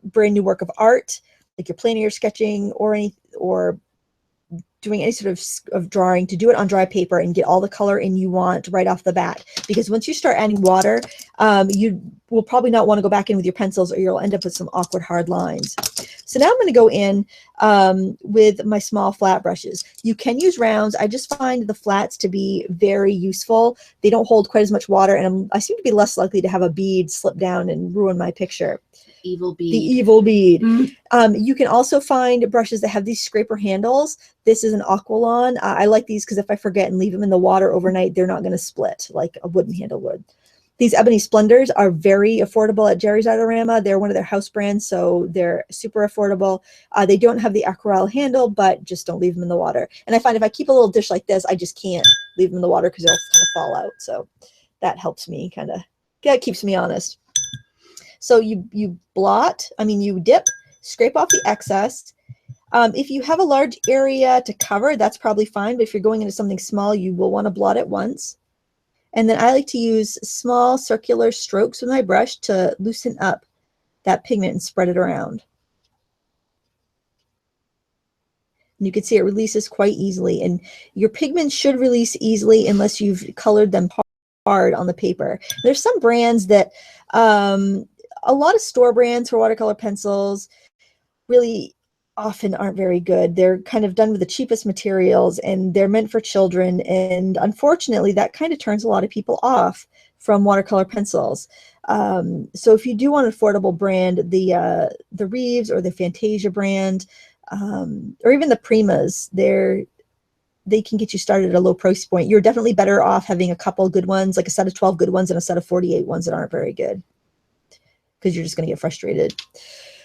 brand new work of art, like you're planning your sketching or doing any sort of drawing, to do it on dry paper and get all the color in you want right off the bat. Because once you start adding water, you will probably not want to go back in with your pencils or you'll end up with some awkward hard lines. So now I'm going to go in with my small flat brushes. You can use rounds. I just find the flats to be very useful. They don't hold quite as much water, and I seem to be less likely to have a bead slip down and ruin my picture.
Evil bead.
The evil bead. You can also find brushes that have these scraper handles. This is an Aqualon. I like these because if I forget and leave them in the water overnight, they're not going to split like a wooden handle would. These Ebony Splendors are very affordable at Jerry's Artorama. They're one of their house brands, so they're super affordable. They don't have the aquarelle handle, but just don't leave them in the water. And I find if I keep a little dish like this, I just can't leave them in the water because they'll kind of fall out. So that helps me kind of, yeah, it keeps me honest. So you dip, scrape off the excess. If you have a large area to cover, that's probably fine. But if you're going into something small, you will want to blot it once. And then I like to use small circular strokes with my brush to loosen up that pigment and spread it around. And you can see it releases quite easily. And your pigments should release easily unless you've colored them hard on the paper. There's some brands that, a lot of store brands for watercolor pencils really often aren't very good. They're kind of done with the cheapest materials and they're meant for children. And unfortunately, that kind of turns a lot of people off from watercolor pencils. So if you do want an affordable brand, the Reeves or the Fantasia brand, or even the Primas, they can get you started at a low price point. You're definitely better off having a couple good ones, like a set of 12 good ones and a set of 48 ones that aren't very good, because you're just going to get frustrated.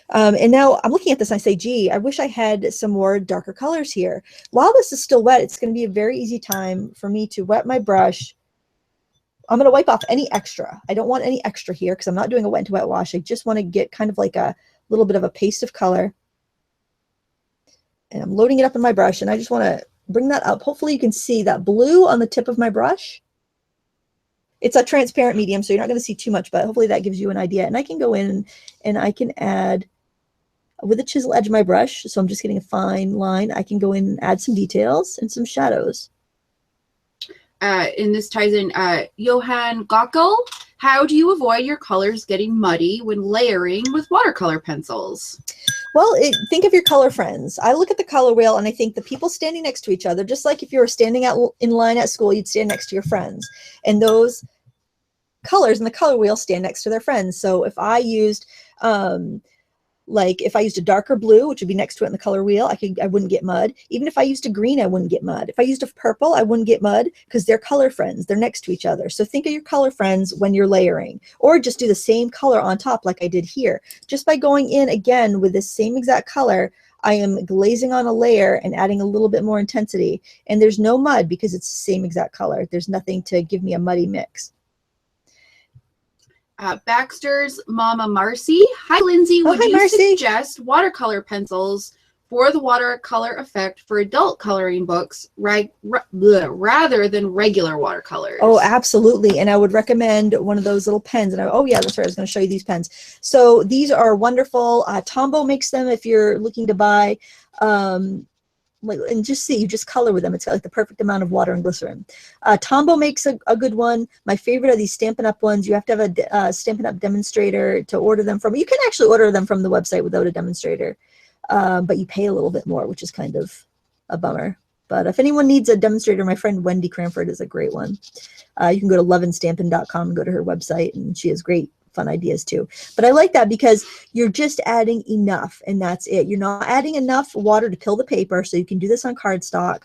And now I'm looking at this and I say, gee, I wish I had some more darker colors here. While this is still wet, it's going to be a very easy time for me to wet my brush. I'm going to wipe off any extra. I don't want any extra here because I'm not doing a wet to wet wash. I just want to get kind of like a little bit of a paste of color. And I'm loading it up in my brush and I just want to bring that up. Hopefully you can see that blue on the tip of my brush. It's a transparent medium, so you're not going to see too much, but hopefully that gives you an idea. And I can go in and I can add with the chisel edge of my brush. So I'm just getting a fine line. I can go in and add some details and some shadows.
And this ties in, Johan Gockel, how do you avoid your colors getting muddy when layering with watercolor pencils?
Well, think of your color friends. I look at the color wheel and I think the people standing next to each other, just like if you were standing in line at school, you'd stand next to your friends. And those colors in the color wheel stand next to their friends. So if I used Like if I used a darker blue, which would be next to it in the color wheel, I wouldn't get mud. Even if I used a green, I wouldn't get mud. If I used a purple, I wouldn't get mud because they're color friends. They're next to each other. So think of your color friends when you're layering, or just do the same color on top like I did here. Just by going in again with this same exact color, I am glazing on a layer and adding a little bit more intensity. And there's no mud because it's the same exact color. There's nothing to give me a muddy mix.
Baxter's Mama Marcy. Hi, Lindsay. Would you suggest watercolor pencils for the watercolor effect for adult coloring books rather than regular watercolors?
Oh, absolutely. And I would recommend one of those little pens. And oh yeah, that's right. I was going to show you these pens. So these are wonderful. Tombow makes them if you're looking to buy. And just see, you just color with them. It's got like the perfect amount of water and glycerin. Tombow makes a good one. My favorite are these Stampin' Up ones. You have to have a Stampin' Up demonstrator to order them from. You can actually order them from the website without a demonstrator, but you pay a little bit more, which is kind of a bummer. But if anyone needs a demonstrator, my friend Wendy Cranford is a great one. You can go to loveandstampin.com and go to her website, and she has great fun ideas too. But I like that because you're just adding enough, and that's it. You're not adding enough water to kill the paper, so you can do this on cardstock,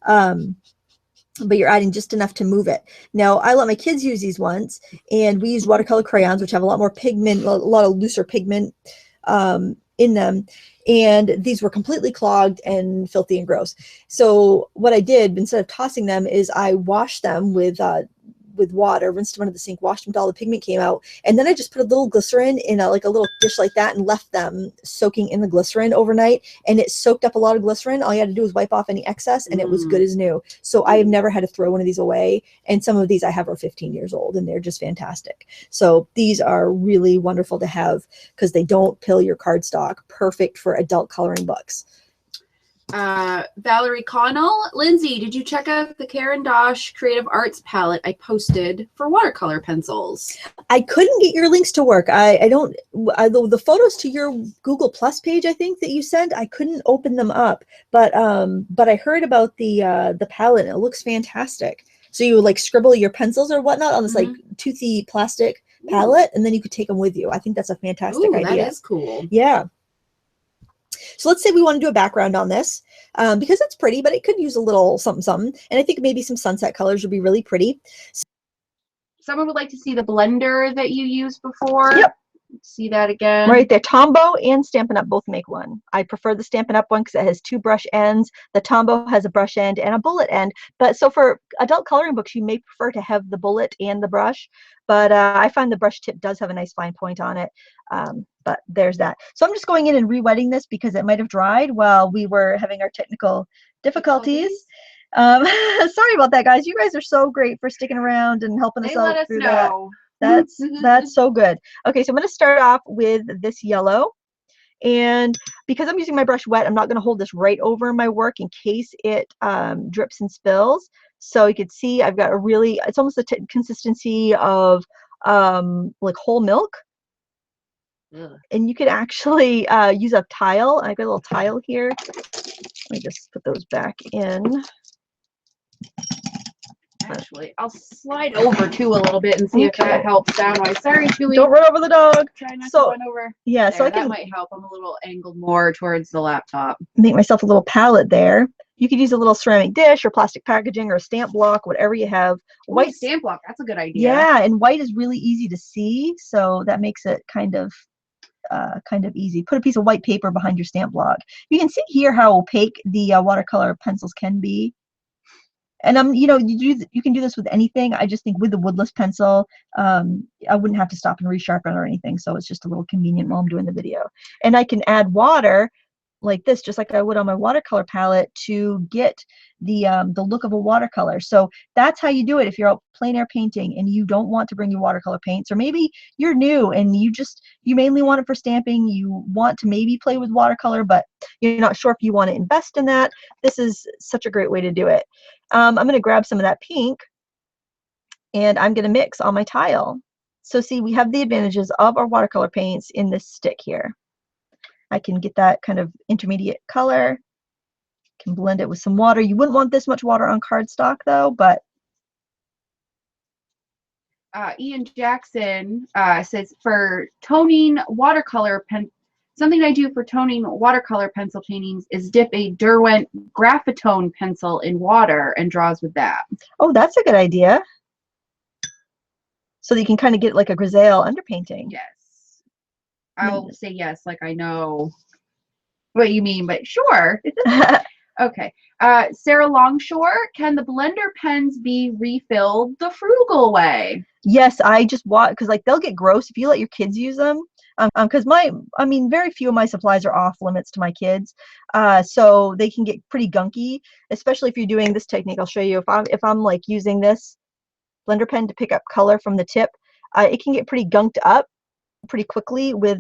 but you're adding just enough to move it. Now, I let my kids use these ones, and we use watercolor crayons, which have a lot more pigment, a lot of looser pigment in them. And these were completely clogged and filthy and gross. So what I did, instead of tossing them, is I washed them with water, rinsed them under the sink, washed them until all the pigment came out, and then I just put a little glycerin in like a little dish like that and left them soaking in the glycerin overnight, and it soaked up a lot of glycerin. All you had to do was wipe off any excess, and it was good as new. So I have never had to throw one of these away, and some of these I have are 15 years old, and they're just fantastic. So these are really wonderful to have because they don't pill your cardstock. Perfect for adult coloring books.
Valerie Connell. Lindsay, did you check out the Karen Dosh Creative Arts palette I posted for watercolor pencils?
I couldn't get your links to work. The photos to your Google Plus page, I think, that you sent, I couldn't open them up. But I heard about the palette, and it looks fantastic. So you would like scribble your pencils or whatnot on this like toothy plastic palette, and then you could take them with you. I think that's a fantastic idea.
That is cool.
Yeah. So let's say we want to do a background on this because it's pretty, but it could use a little something, something. And I think maybe some sunset colors would be really pretty.
Someone would like to see the blender that you used before.
Yep.
See that again.
Right there. Tombow and Stampin' Up both make one. I prefer the Stampin' Up one because it has 2 brush ends. The Tombow has a brush end and a bullet end. But so for adult coloring books, you may prefer to have the bullet and the brush. But I find the brush tip does have a nice fine point on it. But there's that. So I'm just going in and re-wetting this because it might have dried while we were having our technical difficulties. Sorry about that, guys. You guys are so great for sticking around and helping us out through that. That's so good. Okay, so I'm going to start off with this yellow, and because I'm using my brush wet, I'm not going to hold this right over my work in case it drips and spills. So you can see I've got it's almost the consistency of like whole milk. Ugh. And you could actually use a tile. I've got a little tile here. Let me just put those back in.
Actually, I'll slide over too a little bit and see if that helps sound-wise. Sorry, Chewy.
Don't run over the dog.
Try not to run over.
Yeah,
there, so that might help. I'm a little angled more towards the laptop.
Make myself a little palette there. You could use a little ceramic dish or plastic packaging or a stamp block, whatever you have.
White stamp block, that's a good idea.
Yeah, and white is really easy to see, so that makes it kind of easy. Put a piece of white paper behind your stamp block. You can see here how opaque the watercolor pencils can be. And you can do this with anything. I just think with the woodless pencil, I wouldn't have to stop and resharpen or anything. So it's just a little convenient while I'm doing the video. And I can add water like this, just like I would on my watercolor palette, to get the look of a watercolor. So that's how you do it if you're out plein air painting and you don't want to bring your watercolor paints, or maybe you're new and you mainly want it for stamping. You want to maybe play with watercolor, but you're not sure if you want to invest in that. This is such a great way to do it. I'm going to grab some of that pink and I'm going to mix on my tile. So see, we have the advantages of our watercolor paints in this stick here. I can get that kind of intermediate color, can blend it with some water. You wouldn't want this much water on cardstock though, but.
Ian Jackson says for toning watercolor Something I do for toning watercolor pencil paintings is dip a Derwent graphitone pencil in water and draws with that.
Oh, that's a good idea. So that you can kind of get like a grisaille underpainting.
Yes. I'll say yes, like I know what you mean, but sure. Okay. Sarah Longshore, can the blender pens be refilled the frugal way?
Yes, I just want, because like they'll get gross if you let your kids use them. Because very few of my supplies are off limits to my kids, so they can get pretty gunky, especially if you're doing this technique. I'll show you if I'm like using this blender pen to pick up color from the tip, it can get pretty gunked up pretty quickly with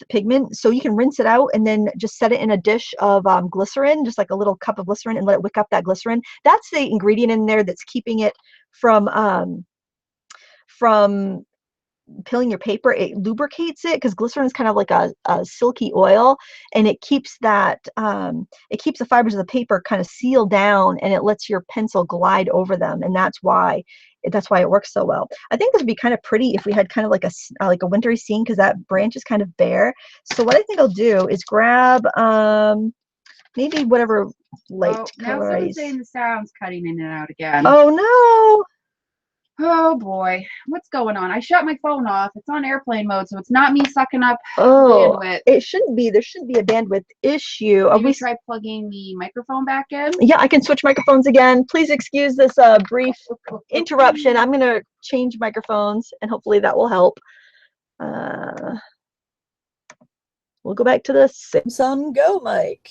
pigment. So you can rinse it out and then just set it in a dish of glycerin, just like a little cup of glycerin, and let it wick up that glycerin. That's the ingredient in there that's keeping it from peeling your paper. It lubricates it, because glycerin is kind of like a silky oil, and it keeps that it keeps the fibers of the paper kind of sealed down, and it lets your pencil glide over them, and that's why it works so well. I think this would be kind of pretty if we had kind of like a wintry scene, because that branch is kind of bare. So what I think I'll do is grab maybe whatever light color.
Now someone's saying the sound's cutting in and out again.
Oh no.
Oh boy, what's going on? I shut my phone off. It's on airplane mode, so it's not me sucking up bandwidth.
It shouldn't be. There shouldn't be a bandwidth issue.
Can we try plugging the microphone back in?
Yeah, I can switch microphones again. Please excuse this brief interruption. I'm going to change microphones, and hopefully that will help. We'll go back to the Samsung Go mic.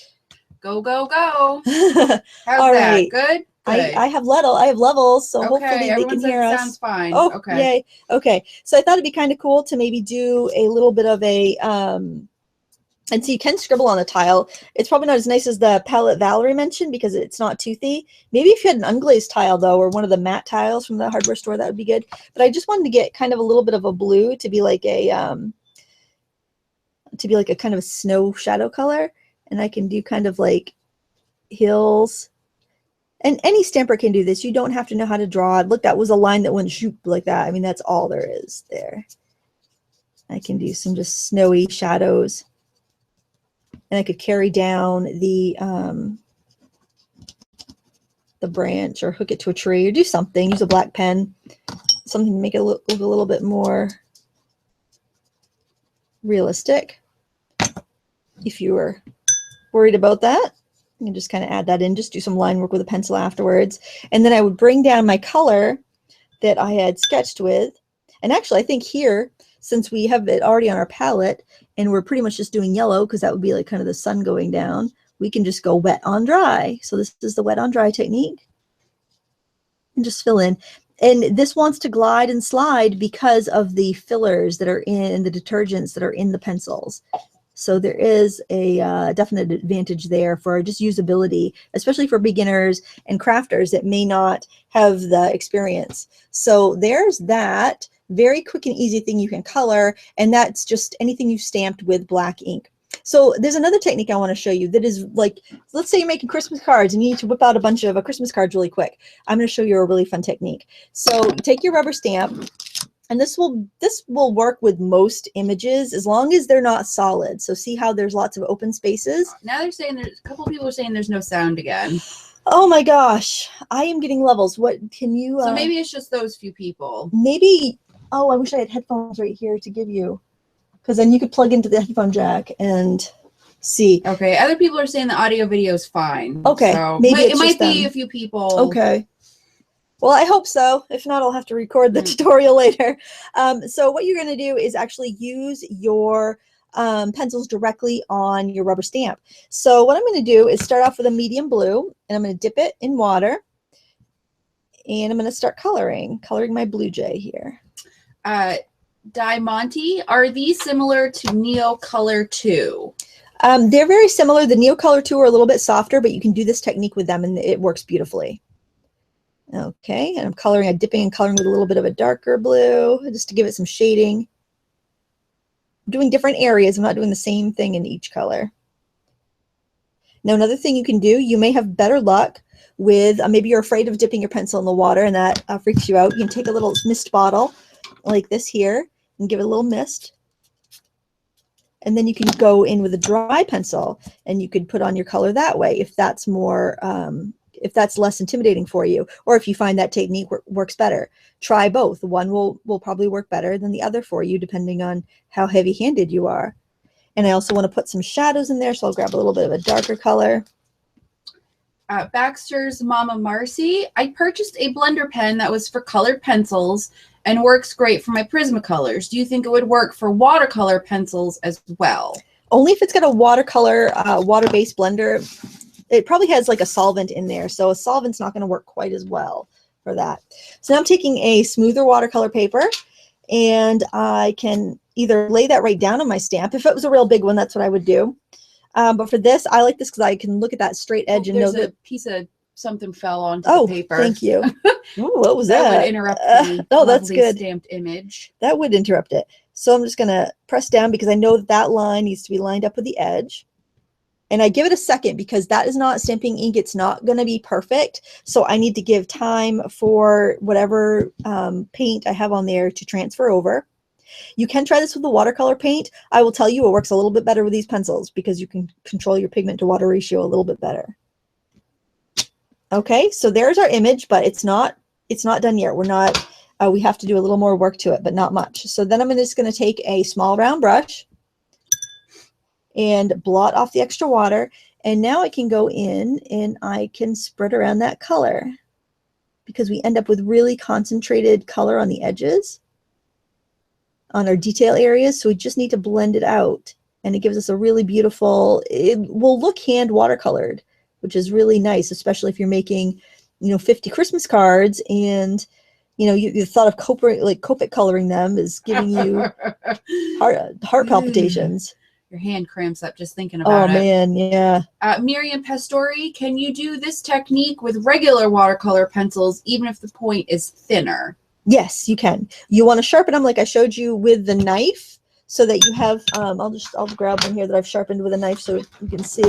Go, go, go. How's
All
that?
right.
Good?
I have levels, so hopefully they can hear us.
Sounds fine.
Oh,
okay.
Yay. Okay. So I thought it'd be kind of cool to maybe do a little bit of a and so you can scribble on a tile. It's probably not as nice as the palette Valerie mentioned, because it's not toothy. Maybe if you had an unglazed tile though, or one of the matte tiles from the hardware store, that would be good. But I just wanted to get kind of a little bit of a blue to be like a kind of a snow shadow color, and I can do kind of like hills. And any stamper can do this. You don't have to know how to draw it. Look, that was a line that went shoop like that. I mean, that's all there is there. I can do some just snowy shadows. And I could carry down the branch, or hook it to a tree, or do something. Use a black pen, something to make it look a little bit more realistic. If you were worried about that, you can just kind of add that in, just do some line work with a pencil afterwards. And then I would bring down my color that I had sketched with. And actually, I think here, since we have it already on our palette, and we're pretty much just doing yellow, because that would be like kind of the sun going down, we can just go wet on dry. So this is the wet on dry technique. And just fill in. And this wants to glide and slide because of the fillers that are in the detergents that are in the pencils. So there is a definite advantage there for just usability, especially for beginners and crafters that may not have the experience. So there's that very quick and easy thing you can color, and that's just anything you stamped with black ink. So there's another technique I want to show you that is like, let's say you're making Christmas cards and you need to whip out a bunch of Christmas cards really quick. I'm going to show you a really fun technique. So you take your rubber stamp, and this will work with most images as long as they're not solid. So see how there's lots of open spaces?
Now they're saying there's a couple of people are saying there's no sound again.
Oh my gosh, I am getting levels. What can you?
So maybe it's just those few people.
Maybe. Oh, I wish I had headphones right here to give you, because then you could plug into the headphone jack and see.
Okay, other people are saying the audio video is fine.
Okay,
so
maybe
it might be a few people.
Okay. Well, I hope so. If not, I'll have to record the tutorial later. So what you're going to do is actually use your pencils directly on your rubber stamp. So what I'm going to do is start off with a medium blue, and I'm going to dip it in water, and I'm going to start coloring my blue jay here.
Diamante, are these similar to Neo Color 2?
They're very similar. The Neo Color 2 are a little bit softer, but you can do this technique with them, and it works beautifully. Okay, and I'm dipping and coloring with a little bit of a darker blue, just to give it some shading. I'm doing different areas. I'm not doing the same thing in each color. Now, another thing you can do, you may have better luck with, maybe you're afraid of dipping your pencil in the water, and that freaks you out. You can take a little mist bottle like this here and give it a little mist. And then you can go in with a dry pencil and you could put on your color that way if that's more, if that's less intimidating for you, or if you find that technique works better. Try both. One will probably work better than the other for you, depending on how heavy-handed you are. And I also want to put some shadows in there, so I'll grab a little bit of a darker color.
Baxter's Mama Marcy. I purchased a blender pen that was for colored pencils and works great for my Prismacolors. Do you think it would work for watercolor pencils as well?
Only if it's got a watercolor, water-based blender. It probably has like a solvent in there, so a solvent's not going to work quite as well for that. So now I'm taking a smoother watercolor paper, and I can either lay that right down on my stamp. If it was a real big one, that's what I would do. But for this, I like this because I can look at that straight edge and know that
a piece of something fell onto the paper.
Thank you. Ooh, what was that?
That would interrupt the
oh, that's good.
Stamped image.
That would interrupt it. So I'm just going to press down because I know that that line needs to be lined up with the edge. And I give it a second because that is not stamping ink. It's not going to be perfect. So I need to give time for whatever paint I have on there to transfer over. You can try this with the watercolor paint. I will tell you it works a little bit better with these pencils because you can control your pigment to water ratio a little bit better. Okay, so there's our image, but it's not done yet. We're not, we have to do a little more work to it, but not much. So then I'm just going to take a small round brush and blot off the extra water. And now I can go in and I can spread around that color because we end up with really concentrated color on the edges, on our detail areas. So we just need to blend it out, and it gives us a really beautiful, it will look hand watercolored, which is really nice, especially if you're making, 50 Christmas cards and, you thought of Copic coloring them is giving you heart palpitations.
Your hand cramps up just thinking about it.
Oh, man, yeah.
Miriam Pastori, can you do this technique with regular watercolor pencils, even if the point is thinner?
Yes, you can. You want to sharpen them like I showed you with the knife so that you have, I'll grab one here that I've sharpened with a knife so you can see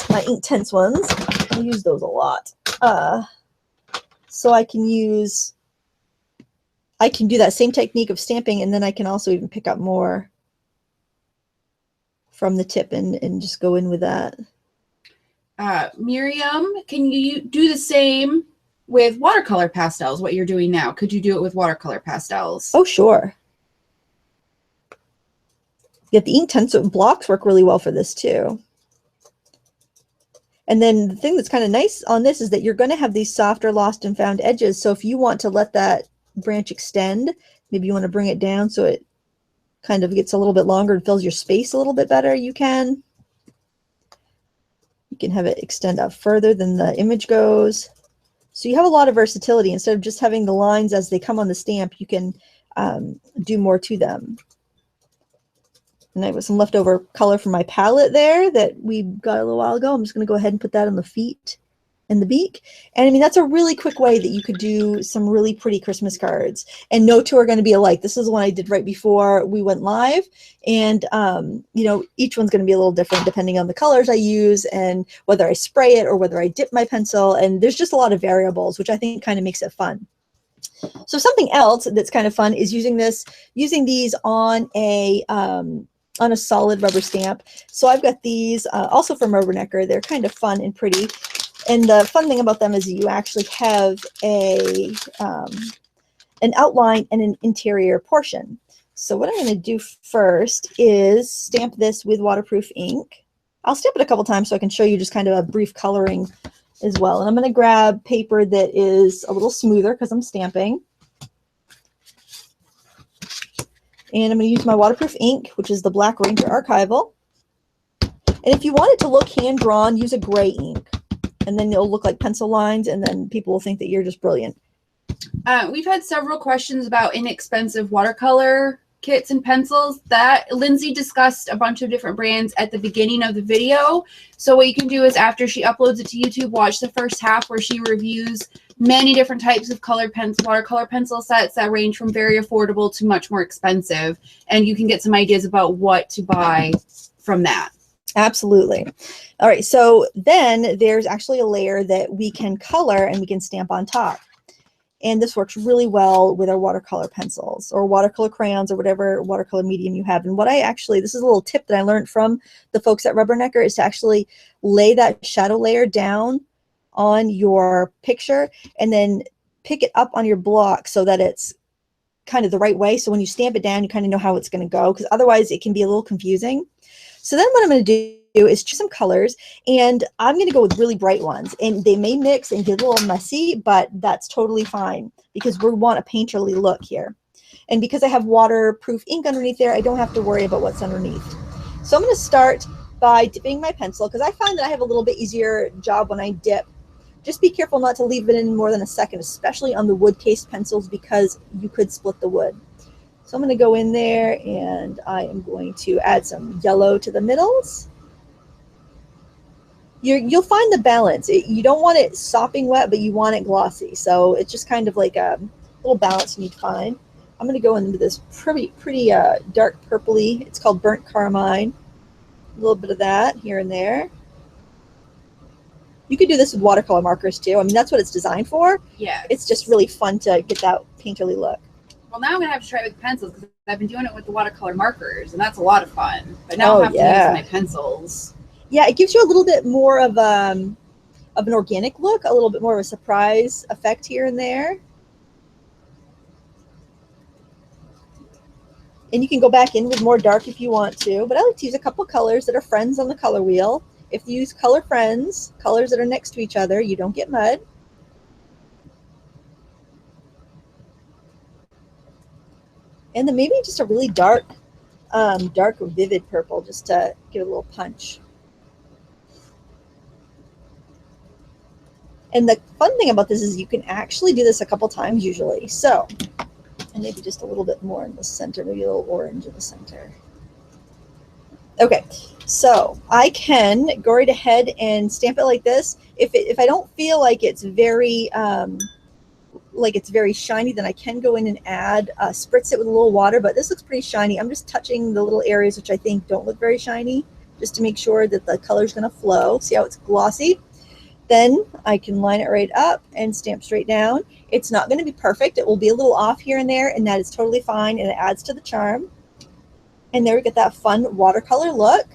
my Inktense ones. I use those a lot. So I can do that same technique of stamping, and then I can also even pick up more from the tip and just go in with that.
Miriam, can you do the same with watercolor pastels, what you're doing now? Could you do it with watercolor pastels?
Oh, sure. Yeah, the Inktense blocks work really well for this too. And then the thing that's kind of nice on this is that you're going to have these softer lost and found edges. So if you want to let that branch extend, maybe you want to bring it down so it kind of gets a little bit longer and fills your space a little bit better, you can. You can have it extend out further than the image goes. So you have a lot of versatility. Instead of just having the lines as they come on the stamp, you can do more to them. And I have some leftover color from my palette there that we got a little while ago. I'm just going to go ahead and put that on the feet and the beak. And I mean, that's a really quick way that you could do some really pretty Christmas cards. And no two are going to be alike. This is the one I did right before we went live. And, each one's going to be a little different depending on the colors I use and whether I spray it or whether I dip my pencil. And there's just a lot of variables, which I think kind of makes it fun. So something else that's kind of fun is using these on a solid rubber stamp. So I've got these also from Rubbernecker. They're kind of fun and pretty. And the fun thing about them is you actually have an outline and an interior portion. So what I'm going to do first is stamp this with waterproof ink. I'll stamp it a couple times so I can show you just kind of a brief coloring as well. And I'm going to grab paper that is a little smoother because I'm stamping. And I'm going to use my waterproof ink, which is the Black Ranger Archival. And if you want it to look hand-drawn, use a gray ink. And then it'll look like pencil lines, and then people will think that you're just brilliant.
We've had several questions about inexpensive watercolor kits and pencils. That Lindsay discussed a bunch of different brands at the beginning of the video. So what you can do is after she uploads it to YouTube, watch the first half where she reviews many different types of watercolor pencil sets that range from very affordable to much more expensive. And you can get some ideas about what to buy from that.
Absolutely. All right. So then there's actually a layer that we can color and we can stamp on top. And this works really well with our watercolor pencils or watercolor crayons or whatever watercolor medium you have. And what this is a little tip that I learned from the folks at Rubbernecker, is to actually lay that shadow layer down on your picture and then pick it up on your block so that it's kind of the right way. So when you stamp it down, you kind of know how it's going to go, because otherwise it can be a little confusing. So then what I'm going to do is choose some colors, and I'm going to go with really bright ones, and they may mix and get a little messy, but that's totally fine because we want a painterly look here. And because I have waterproof ink underneath there, I don't have to worry about what's underneath. So I'm going to start by dipping my pencil, because I find that I have a little bit easier job when I dip. Just be careful not to leave it in more than a second, especially on the wood cased pencils, because you could split the wood. So I'm going to go in there and I am going to add some yellow to the middles. You'll find the balance. You don't want it sopping wet, but you want it glossy. So it's just kind of like a little balance you need to find. I'm going to go into this pretty dark purpley. It's called burnt carmine. A little bit of that here and there. You could do this with watercolor markers too. I mean, that's what it's designed for.
Yeah.
It's just really fun to get that painterly look.
Well, now I'm going to have to try it with pencils, because I've been doing it with the watercolor markers, and that's a lot of fun. But now I'll have to use my pencils.
Yeah, it gives you a little bit more of an organic look, a little bit more of a surprise effect here and there. And you can go back in with more dark if you want to, but I like to use a couple colors that are friends on the color wheel. If you use color friends, colors that are next to each other, you don't get mud. And then maybe just a really dark vivid purple, just to give it a little punch. And the fun thing about this is you can actually do this a couple times usually. So, and maybe just a little bit more in the center, maybe a little orange in the center. Okay, so I can go right ahead and stamp it like this. If I don't feel like it's very shiny, then I can go in and add spritz it with a little water. But this looks pretty shiny. I'm just touching the little areas which I think don't look very shiny, just to make sure that the color is going to flow. See how it's glossy? Then I can line it right up and stamp straight down. It's not going to be perfect. It will be a little off here and there, and that is totally fine, and it adds to the charm. And there we get that fun watercolor look.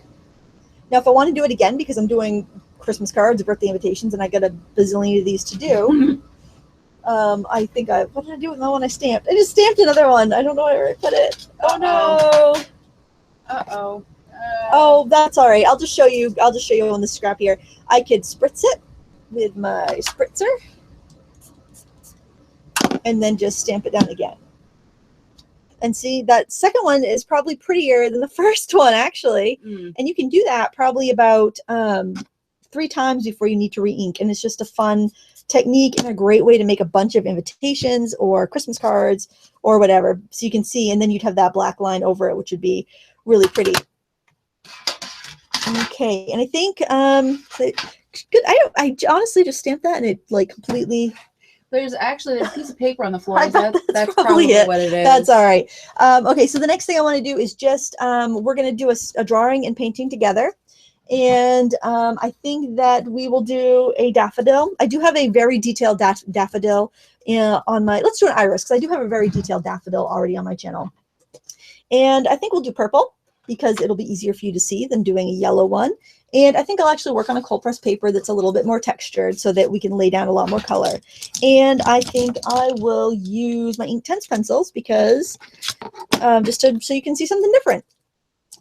Now, if I want to do it again, because I'm doing Christmas cards, birthday invitations, and I got a bazillion of these to do, I think what did I do with the one I stamped? I just stamped another one. I don't know where I put it. Oh no.
Uh-oh.
Oh, that's all right. I'll just show you on the scrap here. I could spritz it with my spritzer and then just stamp it down again. And see, that second one is probably prettier than the first one, actually. And you can do that probably about 3 times before you need to re-ink. And it's just a fun technique and a great way to make a bunch of invitations or Christmas cards or whatever. So you can see, and then you'd have that black line over it, which would be really pretty. Okay, and I think good. I honestly just stamped that, and it like completely.
There's a piece of paper on the floor. That's probably what it is.
That's all right. Okay, so the next thing I want to do is just we're going to do a drawing and painting together. And I think that we will do a daffodil. I do have a very detailed daffodil on my, let's do an iris, because I do have a very detailed daffodil already on my channel. And I think we'll do purple, because it'll be easier for you to see than doing a yellow one. And I think I'll actually work on a cold press paper that's a little bit more textured so that we can lay down a lot more color. And I think I will use my Inktense pencils, because so you can see something different.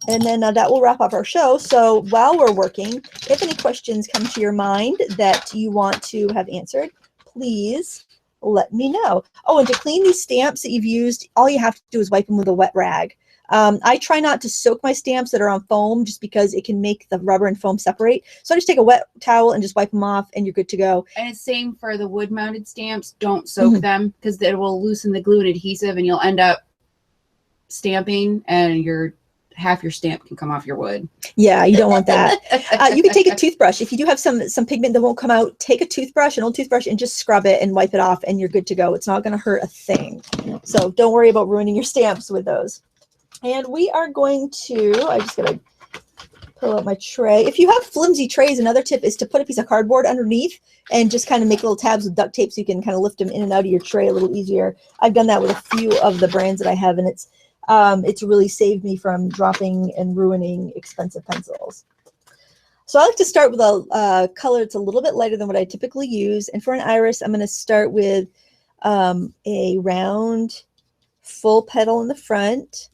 And then that will wrap up our show. So while we're working, if any questions come to your mind that you want to have answered, please let me know. Oh, and to clean these stamps that you've used, all you have to do is wipe them with a wet rag. I try not to soak my stamps that are on foam, just because it can make the rubber and foam separate. So I just take a wet towel and just wipe them off, and you're good to go.
And it's same for the wood mounted stamps. Don't soak them, because it will loosen the glue and adhesive, and you'll end up stamping and half your stamp can come off your wood. Yeah, you don't want that. You can take a toothbrush. If you do have some pigment that won't come out, take a toothbrush, an old toothbrush, and just scrub it and wipe it off, and you're good to go. It's not going to hurt a thing. So don't worry about ruining your stamps with those. And we are going to, I just got to
pull out my tray. If you have flimsy trays, another tip is to put a piece of cardboard underneath and just kind of make little tabs with duct tape so you can kind of lift them in and out of your tray a little easier. I've done that with a few of the brands that I have, and it's really saved me from dropping and ruining expensive pencils. So I like to start with a color that's a little bit lighter than what I typically use. And for an iris, I'm going to start with a round full petal in the front.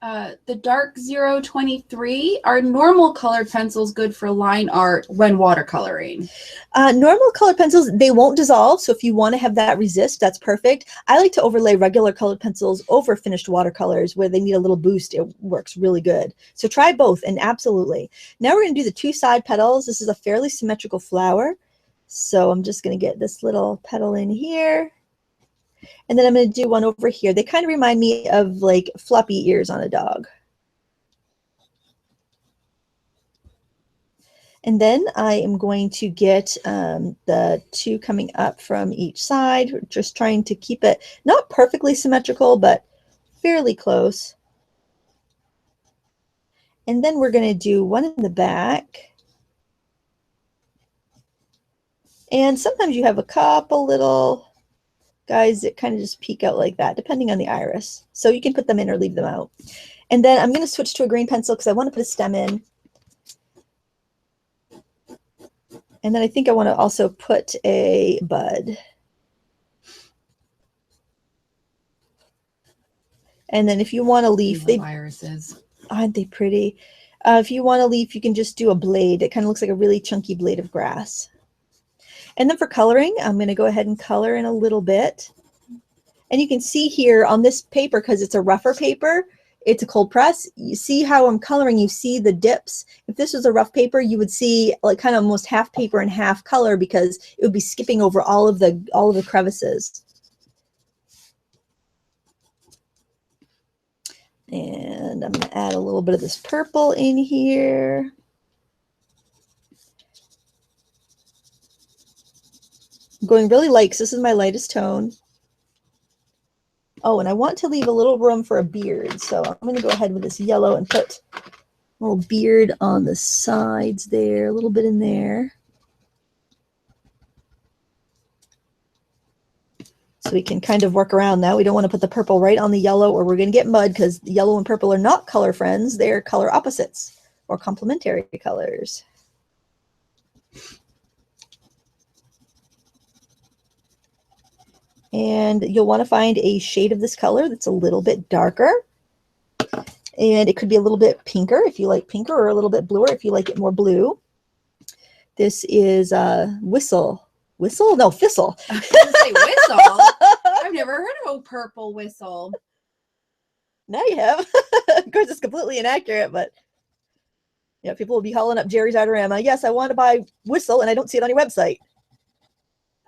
The dark 023, are normal colored pencils good for line art when watercoloring?
Normal colored pencils, they won't dissolve. So if you want to have that resist, that's perfect. I like to overlay regular colored pencils over finished watercolors where they need a little boost. It works really good. So try both, and absolutely. Now we're going to do the two side petals. This is a fairly symmetrical flower. So I'm just going to get this little petal in here. And then I'm going to do one over here. They kind of remind me of like floppy ears on a dog. And then I am going to get the two coming up from each side, just trying to keep it not perfectly symmetrical, but fairly close. And then we're going to do one in the back. And sometimes you have a couple little guys that kind of just peek out like that, depending on the iris. So you can put them in or leave them out. And then I'm going to switch to a green pencil because I want to put a stem in. And then I think I want to also put a bud. And then if you want a leaf,
irises.
Aren't they pretty? If you want a leaf, you can just do a blade. It kind of looks like a really chunky blade of grass. And then for coloring, I'm going to go ahead and color in a little bit. And you can see here on this paper, because it's a rougher paper, it's a cold press. You see how I'm coloring, you see the dips. If this was a rough paper, you would see like kind of almost half paper and half color because it would be skipping over all of the crevices. And I'm going to add a little bit of this purple in here. I'm going really light because this is my lightest tone. Oh, and I want to leave a little room for a beard. So I'm going to go ahead with this yellow and put a little beard on the sides there, a little bit in there. So we can kind of work around that. We don't want to put the purple right on the yellow or we're going to get mud because the yellow and purple are not color friends. They're color opposites or complementary colors. And you'll want to find a shade of this color that's a little bit darker. And it could be a little bit pinker if you like pinker, or a little bit bluer if you like it more blue. This is Whistle. Whistle? No, Thistle.
I was going to say whistle. I've never heard of a purple whistle.
Now you have. Of course, it's completely inaccurate, but yeah, people will be hauling up Jerry's Artorama. Yes, I want to buy Whistle, and I don't see it on your website.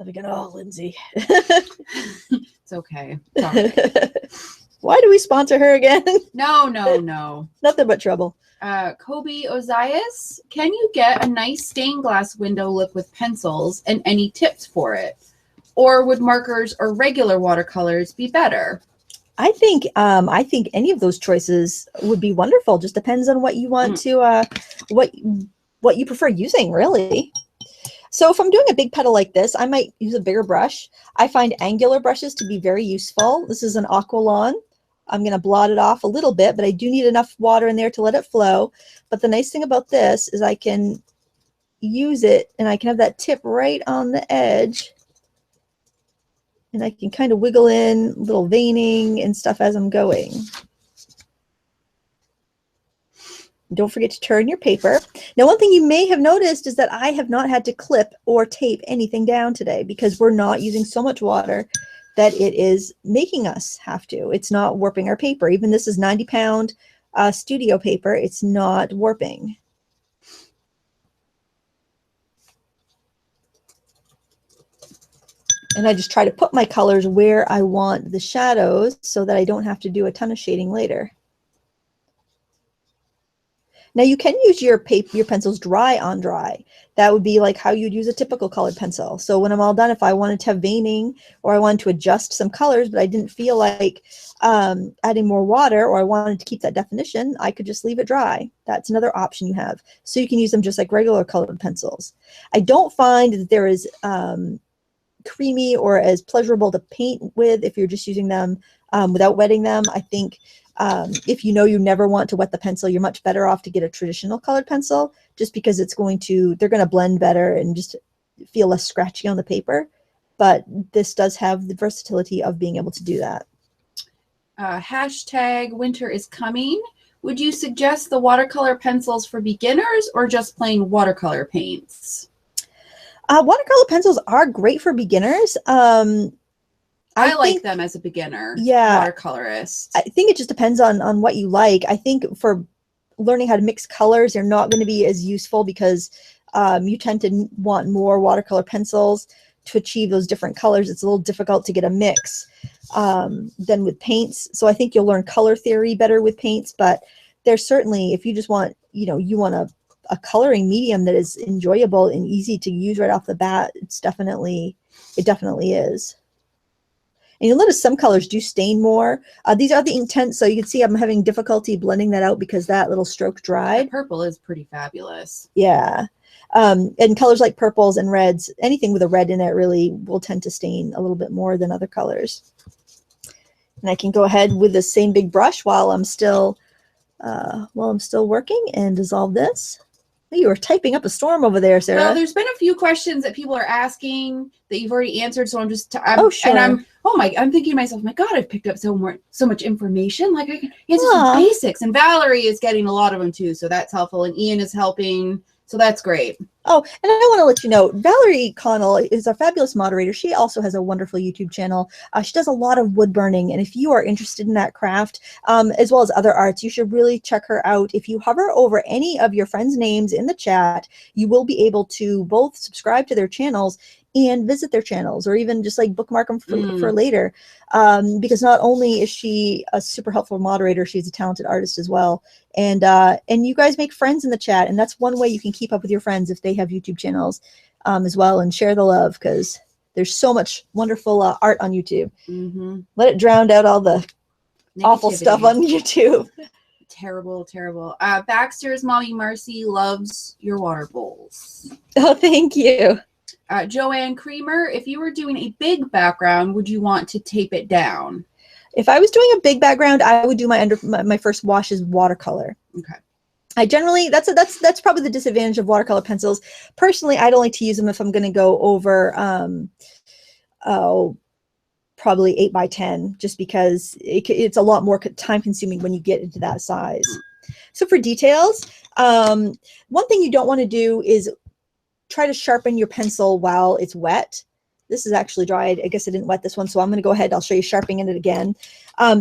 I'll be going, oh, Lindsay.
It's okay. It's all right.
Why do we sponsor her again?
No.
Nothing but trouble.
Kobe Ozias, can you get a nice stained glass window look with pencils, and any tips for it? Or would markers or regular watercolors be better?
I think any of those choices would be wonderful. Just depends on what you want to what you prefer using, really. So if I'm doing a big petal like this, I might use a bigger brush. I find angular brushes to be very useful. This is an Aqualon. I'm going to blot it off a little bit, but I do need enough water in there to let it flow. But the nice thing about this is I can use it and I can have that tip right on the edge. And I can kind of wiggle in little veining and stuff as I'm going. Don't forget to turn your paper. Now, one thing you may have noticed is that I have not had to clip or tape anything down today because we're not using so much water that it is making us have to. It's not warping our paper. Even this is 90-pound studio paper. It's not warping. And I just try to put my colors where I want the shadows so that I don't have to do a ton of shading later. Now you can use your pencils dry on dry. That would be like how you'd use a typical colored pencil. So when I'm all done, if I wanted to have veining or I wanted to adjust some colors, but I didn't feel like adding more water, or I wanted to keep that definition, I could just leave it dry. That's another option you have. So you can use them just like regular colored pencils. I don't find that there is creamy or as pleasurable to paint with if you're just using them without wetting them. I think if you know you never want to wet the pencil, you're much better off to get a traditional colored pencil, just because it's they're going to blend better and just feel less scratchy on the paper. But this does have the versatility of being able to do that.
Hashtag winter is coming. Would you suggest the watercolor pencils for beginners or just plain watercolor paints?
Watercolor pencils are great for beginners.
I like them as a beginner watercolorist.
I think it just depends on what you like. I think for learning how to mix colors, they're not going to be as useful because you tend to want more watercolor pencils to achieve those different colors. It's a little difficult to get a mix than with paints. So I think you'll learn color theory better with paints, but there's certainly, if you just want, you want a coloring medium that is enjoyable and easy to use right off the bat, it definitely is. And you'll notice some colors do stain more. These are the Inktense, so you can see I'm having difficulty blending that out because that little stroke dried.
The purple is pretty fabulous.
Yeah. And colors like purples and reds, anything with a red in it really will tend to stain a little bit more than other colors. And I can go ahead with the same big brush while I'm still working and dissolve this. You were typing up a storm over there, Sarah.
Well, there's been a few questions that people are asking that you've already answered, so I'm just
sure.
And I'm thinking to myself, my God, I've picked up so much information. Like I can answer some basics, and Valerie is getting a lot of them too, so that's helpful, and Ian is helping, so that's great.
Oh, and I want to let you know, Valerie Connell is a fabulous moderator. She also has a wonderful YouTube channel. She does a lot of wood burning, and if you are interested in that craft, as well as other arts, you should really check her out. If you hover over any of your friends' names in the chat, you will be able to both subscribe to their channels and visit their channels, or even just like bookmark them for later. Because not only is she a super helpful moderator, she's a talented artist as well. And you guys make friends in the chat, and that's one way you can keep up with your friends if they have YouTube channels as well, and share the love, because there's so much wonderful art on YouTube. Let it drown out all the awful stuff on YouTube.
Terrible. Baxter's mommy Marcy loves your water bowls.
Oh, thank you.
Joanne Creamer, if you were doing a big background, would you want to tape it down?
If I was doing a big background, I would do my first wash is watercolor.
Okay.
I generally, that's probably the disadvantage of watercolor pencils. Personally, I don't like to use them if I'm going to go over probably 8 by 10, just because it's a lot more time consuming when you get into that size. So for details, one thing you don't want to do is try to sharpen your pencil while it's wet. This is actually dried. I guess I didn't wet this one, so I'm going to go ahead. I'll show you sharpening it again,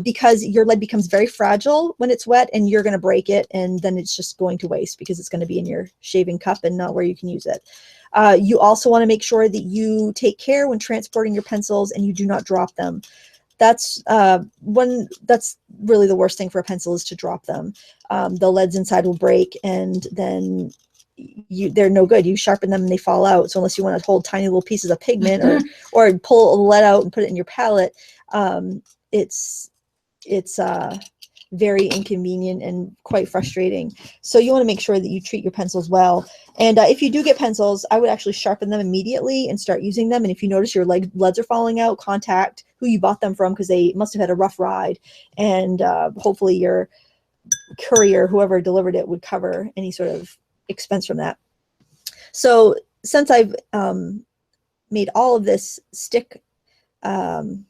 because your lead becomes very fragile when it's wet, and you're going to break it, and then it's just going to waste because it's going to be in your shaving cup and not where you can use it. You also want to make sure that you take care when transporting your pencils and you do not drop them. That's really the worst thing for a pencil, is to drop them. The leads inside will break, and then they're no good. You sharpen them and they fall out. So unless you want to hold tiny little pieces of pigment or pull the lead out and put it in your palette, it's very inconvenient and quite frustrating. So you want to make sure that you treat your pencils well. And if you do get pencils, I would actually sharpen them immediately and start using them. And if you notice your leads are falling out, contact who you bought them from, because they must have had a rough ride. And hopefully your courier, whoever delivered it, would cover any sort of expense from that. So since I've made all of this stick kind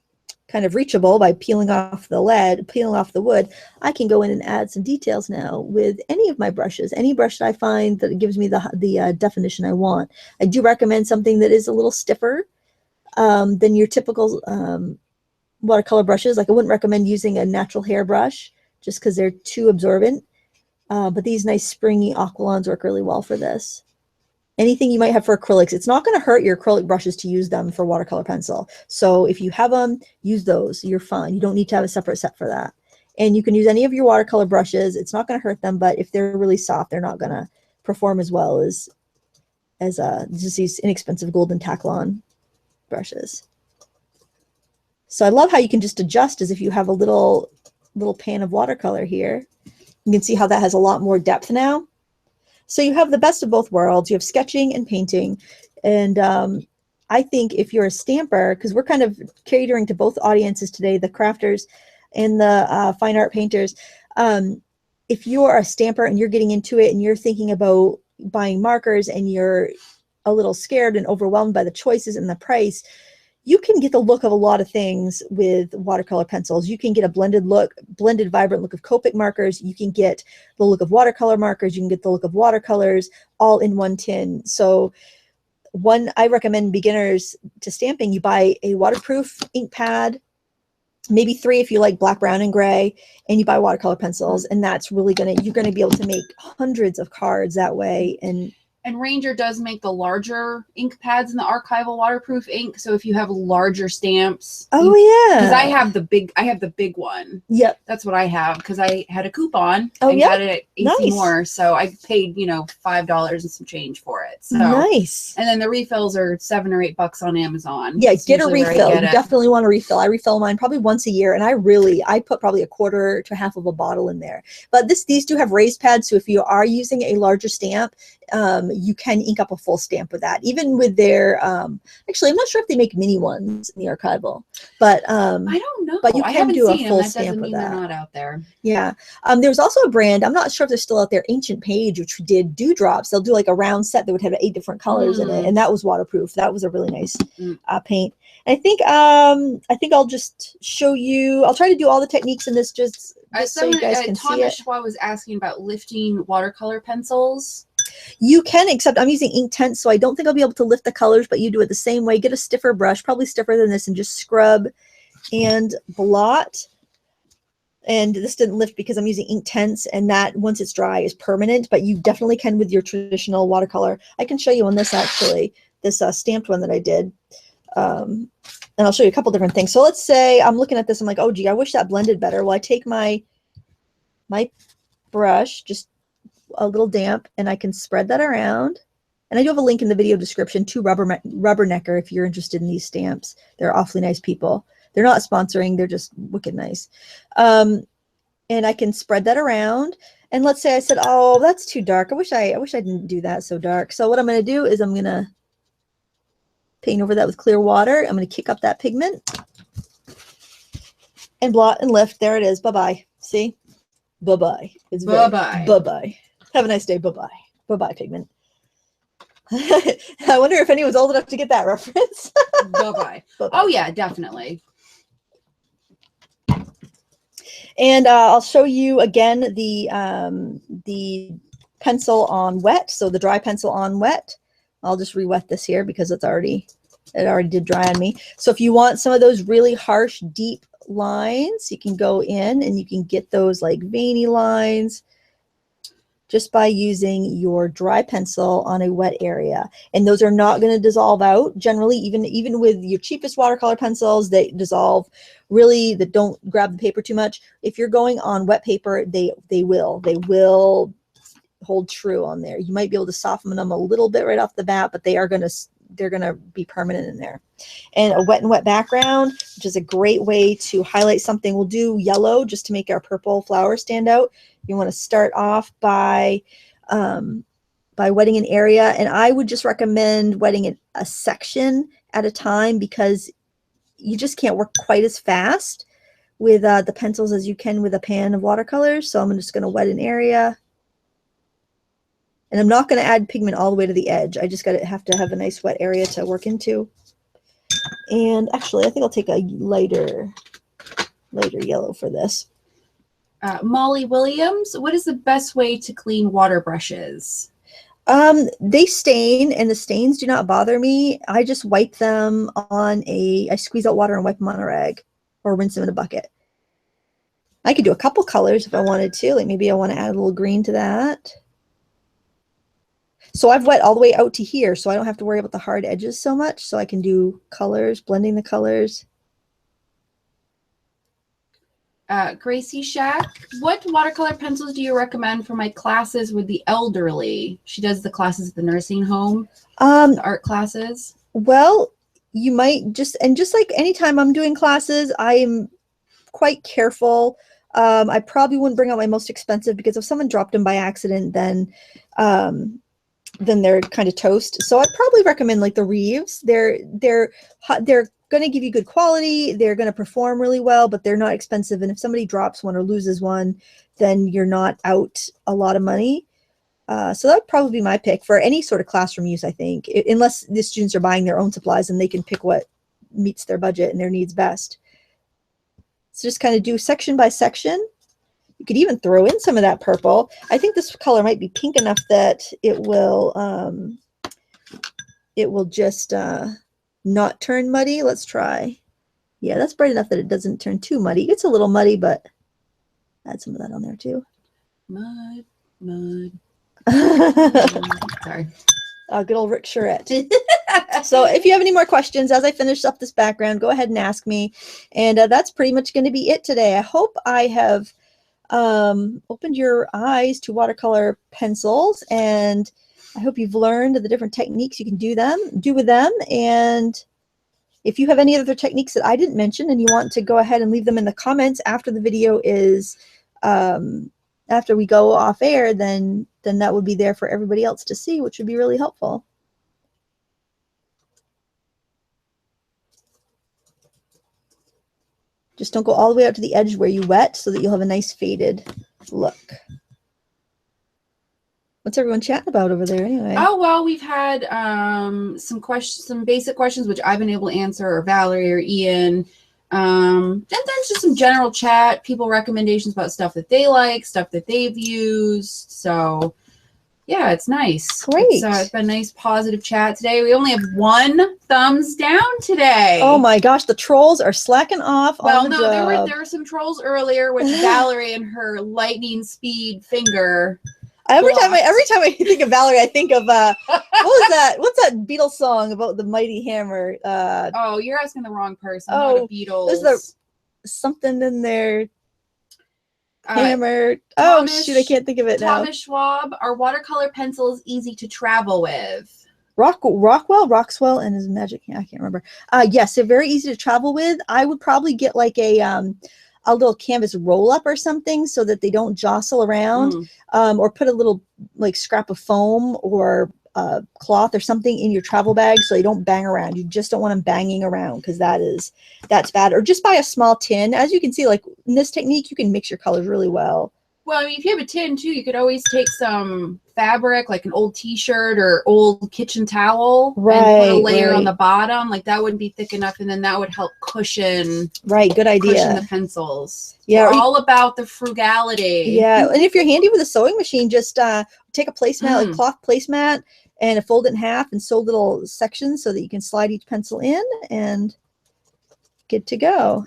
of reachable by peeling off the lead, peeling off the wood, I can go in and add some details now with any of my brushes, any brush that I find that gives me the definition I want. I do recommend something that is a little stiffer than your typical watercolor brushes. Like I wouldn't recommend using a natural hair brush just because they're too absorbent. But these nice springy aquilons work really well for this. Anything you might have for acrylics, it's not going to hurt your acrylic brushes to use them for watercolor pencil. So if you have them, use those. You're fine. You don't need to have a separate set for that. And you can use any of your watercolor brushes. It's not going to hurt them, but if they're really soft, they're not going to perform as well as just these inexpensive golden Taklon brushes. So I love how you can just adjust as if you have a little pan of watercolor here. You can see how that has a lot more depth now. So you have the best of both worlds. You have sketching and painting. And I think if you're a stamper, because we're kind of catering to both audiences today, the crafters and the fine art painters, if you are a stamper and you're getting into it and you're thinking about buying markers and you're a little scared and overwhelmed by the choices and the price, you can get the look of a lot of things with watercolor pencils. You can get a blended, vibrant look of Copic markers. You can get the look of watercolor markers. You can get the look of watercolors all in one tin. So I recommend beginners to stamping, you buy a waterproof ink pad, maybe 3 if you like black, brown, and gray, and you buy watercolor pencils, and that's really you're gonna be able to make hundreds of cards that way.
And Ranger does make the larger ink pads in the archival waterproof ink. So if you have larger stamps.
Oh yeah.
Because I have the big one.
Yep.
That's what I have because I had a coupon
and
got it at AC
nice.
Moore. So I paid, $5 and some change for it. So
nice.
And then the refills are $7 or $8 on Amazon.
Yeah, get a refill. You definitely want a refill. I refill mine probably once a year, and I put probably a quarter to half of a bottle in there. But these do have raised pads, so if you are using a larger stamp, you can ink up a full stamp with that. Even with their actually, I'm not sure if they make mini ones in the archival, but I
don't know.
But you can do a full stamp with that.
They're not out there.
Yeah. There was also a brand, I'm not sure if they're still out there, Ancient Page, which did dewdrops. They'll do like a round set that would have 8 different colors in it, and that was waterproof. That was a really nice paint. And I think I'll just show you. I'll try to do all the techniques in this just so you guys can see it.
Schwa was asking about lifting watercolor pencils.
You can, except I'm using Inktense, so I don't think I'll be able to lift the colors, but you do it the same way. Get a stiffer brush, probably stiffer than this, and just scrub and blot. And this didn't lift because I'm using Inktense, and that, once it's dry, is permanent, but you definitely can with your traditional watercolor. I can show you on this, actually, this stamped one that I did. And I'll show you a couple different things. So let's say I'm looking at this, I'm like, oh, gee, I wish that blended better. Well, I take my brush, just a little damp, and I can spread that around. And I do have a link in the video description to Rubbernecker if you're interested in these stamps. They're awfully nice people. They're not sponsoring, they're just wicked nice. And I can spread that around. And let's say I said, oh, that's too dark. I wish I didn't do that so dark. So what I'm going to do is I'm going to paint over that with clear water. I'm going to kick up that pigment and blot and lift. There it is. Bye-bye. See? Bye-bye. It's bye-bye. Bye-bye. Have a nice day. Bye-bye. Bye-bye, pigment. I wonder if anyone's old enough to get that reference.
Bye-bye. Oh, yeah, definitely.
And I'll show you again the pencil on wet. So the dry pencil on wet. I'll just re-wet this here because it already did dry on me. So if you want some of those really harsh, deep lines, you can go in and you can get those like veiny lines just by using your dry pencil on a wet area. And those are not going to dissolve out. Generally, even with your cheapest watercolor pencils, they dissolve really, that don't grab the paper too much. If you're going on wet paper, they will hold true on there. You might be able to soften them a little bit right off the bat, but they're going to be permanent in there. And a wet and wet background, which is a great way to highlight something. We'll do yellow just to make our purple flower stand out. You want to start off by wetting an area, and I would just recommend wetting a section at a time because you just can't work quite as fast with the pencils as you can with a pan of watercolors. So I'm just going to wet an area. And I'm not going to add pigment all the way to the edge. I just have to have a nice wet area to work into. And actually, I think I'll take a lighter yellow for this.
Molly Williams, what is the best way to clean water brushes?
They stain, and the stains do not bother me. I just wipe them on I squeeze out water and wipe them on a rag or rinse them in a bucket. I could do a couple colors if I wanted to. Like maybe I want to add a little green to that. So I've wet all the way out to here, so I don't have to worry about the hard edges so much. So I can do colors, blending the colors.
Gracie Shack, what watercolor pencils do you recommend for my classes with the elderly? She does the classes at the nursing home, the art classes.
Well, you might just like anytime I'm doing classes, I'm quite careful. I probably wouldn't bring out my most expensive, because if someone dropped them by accident, then they're kind of toast. So I'd probably recommend like the Reeves. They're going to give you good quality. They're going to perform really well, but they're not expensive. And if somebody drops one or loses one, then you're not out a lot of money. So that would probably be my pick for any sort of classroom use, I think, unless the students are buying their own supplies and they can pick what meets their budget and their needs best. So just kind of do section by section. You could even throw in some of that purple. I think this color might be pink enough that it will just not turn muddy. Let's try. Yeah, that's bright enough that it doesn't turn too muddy. It's a little muddy, but add some of that on there too.
Mud. Sorry.
Good old Rick Charette. So if you have any more questions as I finish up this background, go ahead and ask me. And that's pretty much going to be it today. I hope I have opened your eyes to watercolor pencils, and I hope you've learned the different techniques you can do with them. And if you have any other techniques that I didn't mention and you want to go ahead and leave them in the comments after the video is after we go off air, then that would be there for everybody else to see, which would be really helpful. Just don't go all the way out to the edge where you wet, so that you'll have a nice faded look. What's everyone chatting about over there anyway?
Oh, well, we've had some basic questions, which I've been able to answer, or Valerie or Ian. Then there's just some general chat, people recommendations about stuff that they like, stuff that they've used. So yeah, it's nice.
Great.
It's been a nice positive chat today. We only have 1 thumbs down today.
Oh my gosh, the trolls are slacking off.
Well,
on the
no,
job.
there were some trolls earlier with Valerie and her lightning speed finger.
Every time I think of Valerie, I think of what was that? What's that Beatles song about the mighty hammer?
Oh, you're asking the wrong person.
Oh,
not a Beatles.
There's something in there. Hammer. Oh shoot, I can't think of it now.
Thomas Schwab. Are watercolor pencils easy to travel with?
Roxwell, and his magic. I can't remember. Yes, they're very easy to travel with. I would probably get like a little canvas roll up or something so that they don't jostle around, or put a little like scrap of foam or cloth or something in your travel bag so they don't bang around. You just don't want them banging around, because that's bad. Or just buy a small tin. As you can see, like in this technique, you can mix your colors really well.
Well, I mean, if you have a tin too, you could always take some fabric, like an old t-shirt or old kitchen towel, and put a layer on the bottom. Like that wouldn't be thick enough, and then that would help cushion.
Right, good idea.
Cushion the pencils.
Yeah,
we're all about the frugality.
Yeah, and if you're handy with a sewing machine, just take a placemat, like cloth placemat, and fold it in half and sew little sections so that you can slide each pencil in, and good to go.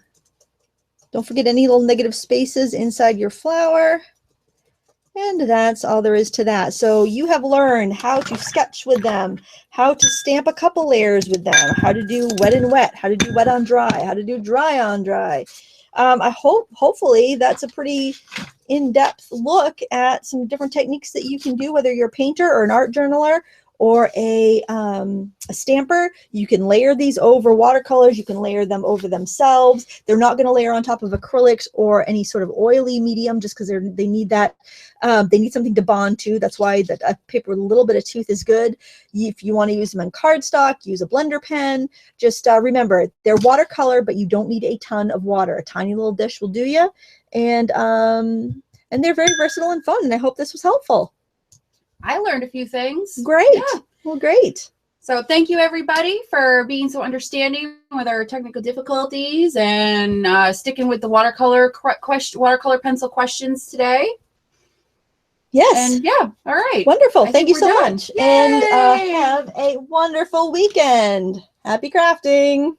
Don't forget any little negative spaces inside your flower. And that's all there is to that. So you have learned how to sketch with them, how to stamp a couple layers with them, how to do wet and wet, how to do wet on dry, how to do dry on dry. Hopefully that's a pretty in-depth look at some different techniques that you can do, whether you're a painter or an art journaler or a stamper. You can layer these over watercolors. You can layer them over themselves. They're not going to layer on top of acrylics or any sort of oily medium, just because they need that. They need something to bond to. That's why a paper with a little bit of tooth is good. If you want to use them in cardstock, use a blender pen. Just remember, they're watercolor, but you don't need a ton of water. A tiny little dish will do you. And they're very versatile and fun. And I hope this was helpful. I
learned a few things.
Great. Yeah. Well, great.
So thank you, everybody, for being so understanding with our technical difficulties and sticking with the watercolor pencil questions today.
Yes.
And yeah. All right.
Wonderful. Thank you so much.
Yay!
And have a wonderful weekend. Happy crafting.